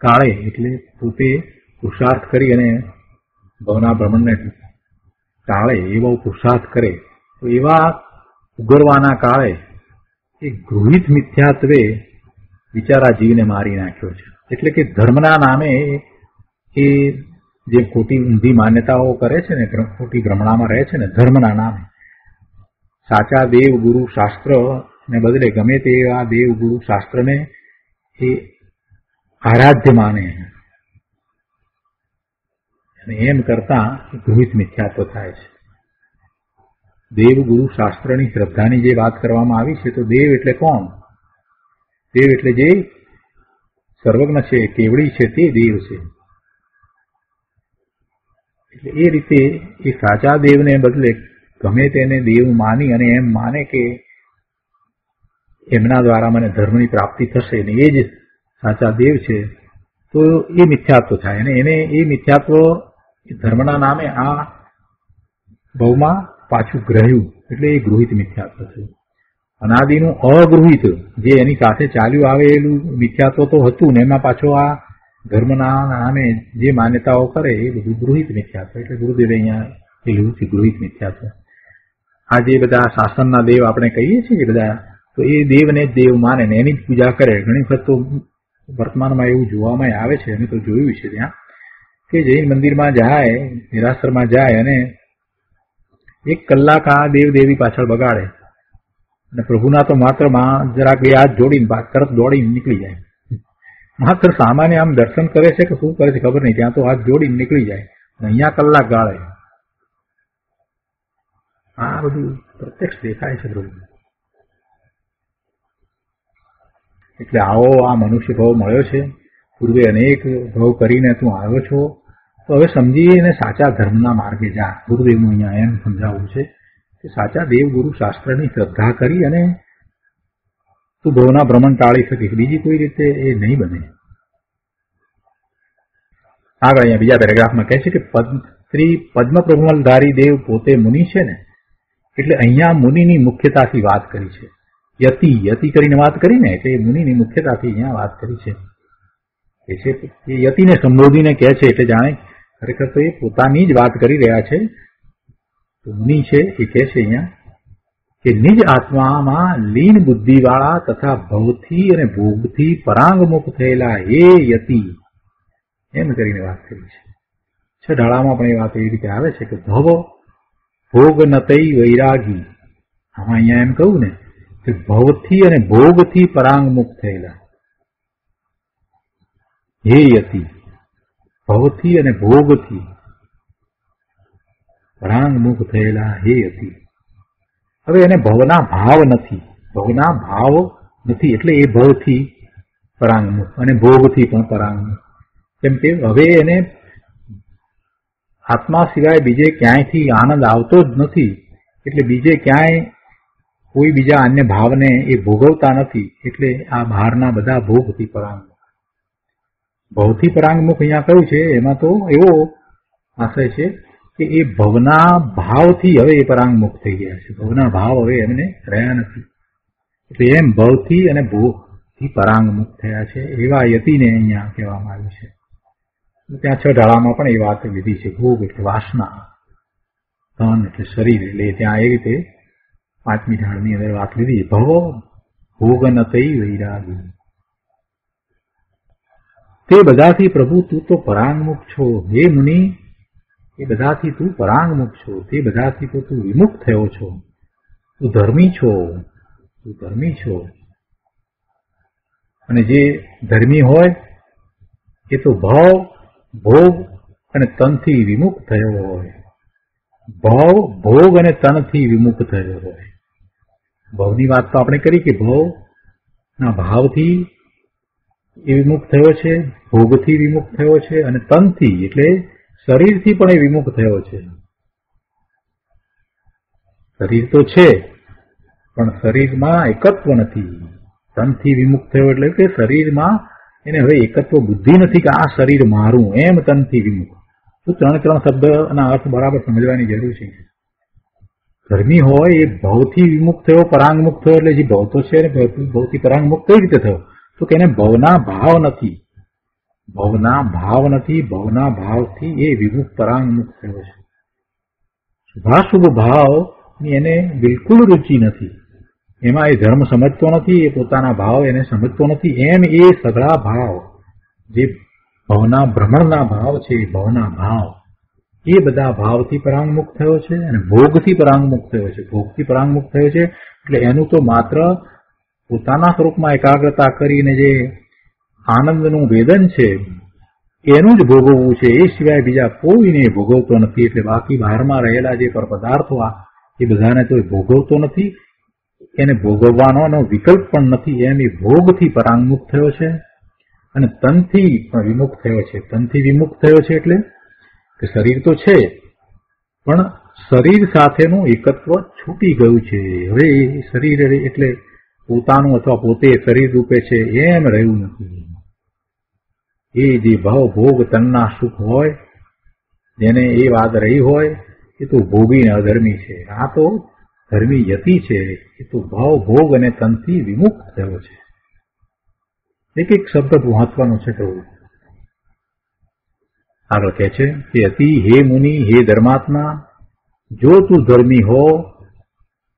કાળે એટલે પોતે પુરુષાર્થ કરી અને ભવના ભ્રમણને ટાળે એવો પુરુષાર્થ કરે તો એવા ઉગરવાના કાળે એ ગૃહિત મિથ્યાત્વે બિચારા જીવને મારી નાખ્યો છે. એટલે કે ધર્મના નામે એ જે ખોટી ઊંધી માન્યતાઓ કરે છે ને, ખોટી ભ્રમણામાં રહે છે ને, ધર્મના નામે સાચા દેવ ગુરુ શાસ્ત્ર ને બદલે ગમે તેવા દેવ ગુરુ શાસ્ત્રને એ આરાધ્ય માને અને એમ કરતા ગૃહિત મિથ્યાત્વ થાય છે. દેવ ગુરુ શાસ્ત્રની શ્રદ્ધાની જે વાત કરવામાં આવી છે તો દેવ એટલે કોણ? દેવ એટલે જે સર્વજ્ઞ છે, કેવડી છે, તે દેવ છે. એટલે એ રીતે એ સાચા દેવને બદલે ગમે તેને દેવ માની અને એમ માને કે એમના દ્વારા મને ધર્મની પ્રાપ્તિ થશે ને એ જ સાચા દેવ છે, તો એ મિથ્યાત્વ થાય. અને એને એ મિથ્યાત્વ ધર્મના નામે આ ભવમાં પાછું ગ્રહ્યું એટલે એ ગૃહિત મિથ્યાત્વ થયું. અનાદિનું અગૃહિત જે એની સાથે ચાલ્યું આવેલું મિથ્યાત્વ તો હતું ને એમાં પાછો આ ધર્મના નામે જે માન્યતાઓ કરે એ બધું ગૃહિત મિથ્યાત્વ. એટલે ગુરુદેવે અહીંયા લીધું છે ગૃહિત મિથ્યાત્વ. આ જે બધા શાસનના દેવ આપણે કહીએ છીએ બધા, તો એ દેવને જ દેવ માને ને એની જ પૂજા કરે. ઘણી વખત તો વર્તમાનમાં એવું જોવામાં આવે છે, અમે તો જોયું છે ત્યાં, કે જૈન મંદિરમાં જાય, નિરાશ્રમાં જાય અને 1 કલાક આ દેવ દેવી પાછળ બગાડે અને પ્રભુના તો માત્ર જરાક બે હાથ જોડીને તરત દોડીને નીકળી જાય. માત્ર સામાન્ય આમ દર્શન કરે છે કે શું કરે છે ખબર નહીં, ત્યાં તો હાથ જોડીને નીકળી જાય અને અહીંયા કલાક ગાળે. આ બધું પ્રત્યક્ષ દેખાય છે પ્રભુ. એટલે આવો આ મનુષ્ય ભાવ મળ્યો છે, પૂર્વે અનેક ભાવ કરીને તું આવ્યો છો, તો હવે સમજીને સાચા ધર્મના માર્ગે જા. ગુરુદેવનું અહીંયા એમ સમજાવવું છે કે સાચા દેવ ગુરુ શાસ્ત્રની શ્રદ્ધા કરી અને તું ભવના ભ્રમણ ટાળી શકીશ. બીજી કોઈ રીતે એ નહીં બને. આગળ અહીંયા બીજા પેરેગ્રાફમાં કહે છે કે શ્રી પદ્મ પ્રભુમલધારી દેવ પોતે મુનિ છે ને, એટલે અહીંયા મુનિની મુખ્યતાથી વાત કરી છે. યતિ કરીને વાત કરી ને, એટલે મુનિની મુખ્યતાથી અહીંયા વાત કરી છે. એ યતિને સંબોધીને કહે છે એટલે જાણે ખરેખર તો એ પોતાની જ વાત કરી રહ્યા છે. મુનિ છે એ કહે છે અહીંયા કે નિજ આત્મામાં લીન બુદ્ધિવાળા તથા ભવથી અને ભોગથી પરાંગમુખ થયેલા એ યતિ, એમ કરીને વાત કરી છે. ઢાળામાં પણ એ વાત એવી રીતે આવે છે કે ભવ ભોગ નતઈ વૈરાગી. આમાં અહીંયા એમ કહું ને કે ભવથી અને ભોગથી પરાંગમુખ થયેલા હે યતિ, ભવથી અને ભોગથી પરાંગમુખ થયેલા હે યતિ. હવે એને ભવના ભાવ નથી, ભવના ભાવ નથી એટલે એ ભવથી પરાંગમુખ અને ભોગથી પણ પરાંગમુખ. કેમ કે હવે એને આત્મા સિવાય બીજે ક્યાંયથી આનંદ આવતો જ નથી, એટલે બીજે ક્યાંય કોઈ બીજા અન્ય ભાવને એ ભોગવતા નથી. એટલે આ બહારના બધા ભોગથી પરાંગમુખ. ભવથી પરાંગમુખ અહીંયા કહ્યું છે એમાં તો એવો આશય છે કે એ ભવના ભાવથી હવે એ પરાંગમુખ થઈ ગયા છે. ભવના ભાવ હવે એમને રહ્યા નથી, એટલે એમ ભવથી અને ભોગથી પરાંગમુખ થયા છે એવા યતિને અહીંયા કહેવામાં આવ્યું છે. ત્યાં 6 ઢાળામાં પણ એ વાત લીધી છે. ભોગ એટલે વાસના, ધન એટલે શરીર, એટલે ત્યાં એ રીતે 5મી ઢાળની અંદર વાત લીધી. ભવ ભોગ નતઈ વૈરાગી. તે બધાથી પ્રભુ તું તો પરાંગમુખ છો. હે મુનિ, એ બધાથી તું પરાંગમુખ છો, તે બધાથી તો તું વિમુખ થયો છો. તું ધર્મી છો, તું ધર્મી છો. અને જે ધર્મી હોય એ તો ભવ ભોગ અને તનથી વિમુખ થયો હોય. ભવ ભોગ અને તનથી વિમુખ થયો હોય. ભવની વાત તો આપણે કરી કે ભવના ભાવથી એ વિમુખ થયો છે, ભોગથી વિમુખ થયો છે અને તનથી એટલે શરીરથી પણ એ વિમુખ થયો છે. શરીર તો છે પણ શરીરમાં એકત્વ નથી. તનથી વિમુખ થયો એટલે કે શરીરમાં એને હવે એકત્વ બુદ્ધિ નથી કે આ શરીર મારું, એમ તનથી વિમુખ. તો 3 શબ્દના અર્થ બરાબર સમજવાની જરૂર છે. ધર્મી હોય એ ભવથી વિમુક્ત થયો, પરાંગમુક્ત થયો, એટલે જે ભવ તો છે ને ભવથી પરાંગમુક્ત કઈ રીતે થયો? તો કે એને ભવના ભાવ નથી, ભવના ભાવ નથી, ભવના ભાવથી એ વિમુક્ત પરાંગમુક્ત થયો છે. શુભાશુભ ભાવની એને બિલકુલ રુચિ નથી, એમાં એ ધર્મ સમજતો નથી, એ પોતાના ભાવ એને સમજતો નથી. એમ એ સઘળા ભાવ જે ભવના ભ્રમણના ભાવ છે, ભવના ભાવ એ બધા ભાવથી પરાંગમુક્ત થયો છે અને ભોગથી પરાંગમુક્ત થયો છે. ભોગથી પરાંગમુક્ત થયો છે એટલે એનું તો માત્ર પોતાના સ્વરૂપમાં એકાગ્રતા કરીને જે આનંદનું વેદન છે એનું જ ભોગવવું છે, એ સિવાય બીજા કોઈને ભોગવતો નથી. એટલે બાકી બહારમાં રહેલા જે પદાર્થો એ બધાને તો ભોગવતો નથી, એને ભોગવવાનો વિકલ્પ પણ નથી. એમ એ ભોગથી પરાંગમુક્ત થયો છે અને તનથી પણ વિમુક્ત થયો છે. તનથી વિમુક્ત થયો છે એટલે કે શરીર તો છે પણ શરીર સાથેનું એકત્વ છૂટી ગયું છે. હવે એ શરીર એટલે પોતાનું અથવા પોતે શરીર રૂપે છે એમ રહ્યું નથી. એ જે ભાવ ભોગ તનના સુખ હોય, જેને એ વાત રહી હોય, એ તો ભોગી અધર્મી છે. આ તો ધર્મી યતિ છે, એ તો ભાવ ભોગ અને તનથી વિમુક્ત થયો છે. એક શબ્દ મહત્વનો છે. તો આગળ કહે છે કે અતિ હે મુનિ, હે ધર્માત્મા, જો તું ધર્મી હો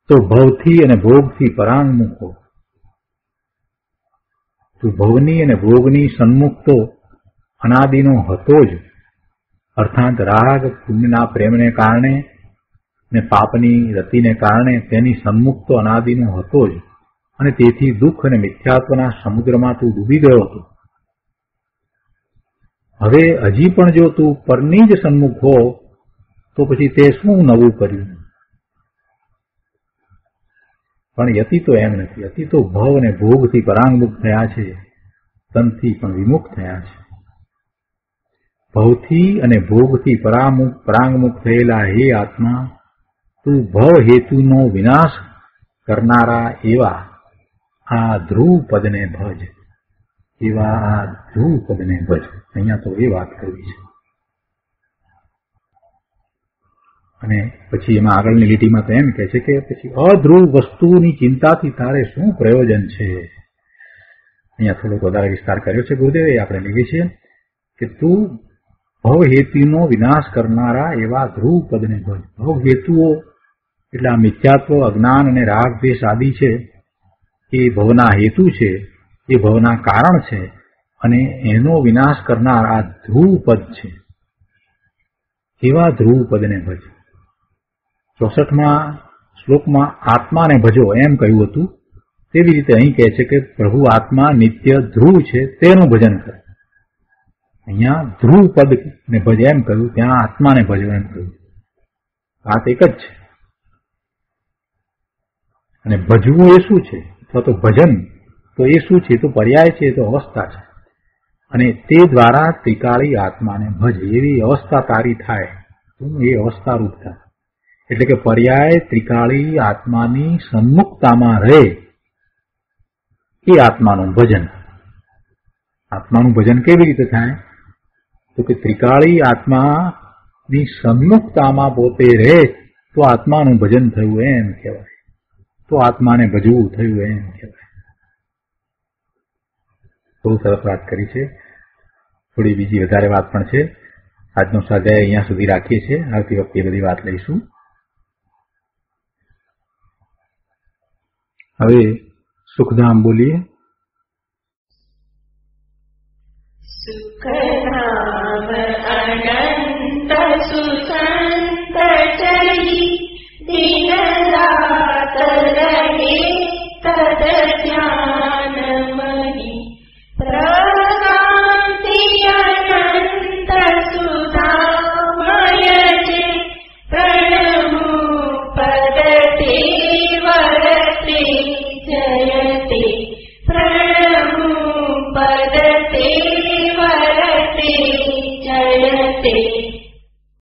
તો ભવથી અને ભોગથી પરાંગમુખ હો. તું ભવની અને ભોગની સન્મુખ તો અનાદિનો હતો જ, અર્થાત રાગ પુણ્યના પ્રેમને કારણે ને પાપની રતિને કારણે તેની સન્મુખ તો અનાદિનો હતો જ, અને તેથી દુઃખ અને મિથ્યાત્વના સમુદ્રમાં તું ડૂબી ગયો હતો. હવે હજી પણ જો તું પરની જ સન્મુખ હો તો પછી તે શું નવું કર્યું? પણ યતિ તો એમ નથી. યતિ તો ભવ અને ભોગથી પરાંગમુક્ત થયા છે, તનથી પણ વિમુક્ત થયા છે. ભવથી અને ભોગથી પરાંગમુક્ત થયેલા હે આત્મા, તું ભવ હેતુનો વિનાશ કરનારા એવા આ ધ્રુવ પદને ભજ. એવા આ ધ્રુવ પદને ભજ. અહીંયા તો એ વાત કરવી છે. અને પછી એમાં આગળની લીટીમાં તો એમ કહે છે કે પછી અધ્રુવ વસ્તુની ચિંતાથી તારે શું પ્રયોજન છે? અહીંયા થોડોક વધારે વિસ્તાર કર્યો છે ગુરુદેવે, આપણે લઈએ છીએ કે તું ભવ હેતુનો વિનાશ કરનારા એવા ધ્રુવ પદને ભજ. ભવ હેતુઓ એટલે આ મિથ્યાત્વ, અજ્ઞાન અને રાગ દ્વેષ આદિ છે, એ ભવના હેતુ છે, એ ભવના કારણ છે, અને એનો વિનાશ કરનાર આ ધ્રુવ પદ છે. એવા ધ્રુવ પદને ભજ. 64મા શ્લોકમાં આત્માને ભજો એમ કહ્યું હતું, તેવી રીતે અહીં કહે છે કે પ્રભુ આત્મા નિત્ય ધ્રુવ છે, તેનું ભજન કર. અહીંયા ધ્રુવ પદને ભજ એમ કહ્યું, ત્યાં આત્માને ભજો એમ કહ્યું. વાત એક જ છે. અને ભજવું એ શું છે, અથવા તો ભજન તો એ શું છે? તો પર્યાય છે, તો અવસ્થા છે. અને તે દ્વારા ત્રિકાળી આત્માને ભજ. એવી અવસ્થા તારી થાય, તું એ અવસ્થા રૂપ થાય. એટલે કે પર્યાય ત્રિકાળી આત્માની સન્મુખતામાં રહે એ આત્માનું ભજન. આત્માનું ભજન કેવી રીતે થાય? તો કે ત્રિકાળી આત્માની સન્મુખતામાં પોતે રહે તો આત્માનું ભજન થયું એમ કહેવાય. તો આત્માને ભજવું થયું એમ કહેવાય. બહુ સરસ વાત કરી છે. થોડી બીજી વધારે વાત પણ છે. આજનો સ્વાધ્યાય અહીંયા સુધી રાખીએ છીએ. આવતી વખતે બધી વાત લઈશું. હવે સુખધામ બોલીએ.
સુખધામ અનંત સુસંગ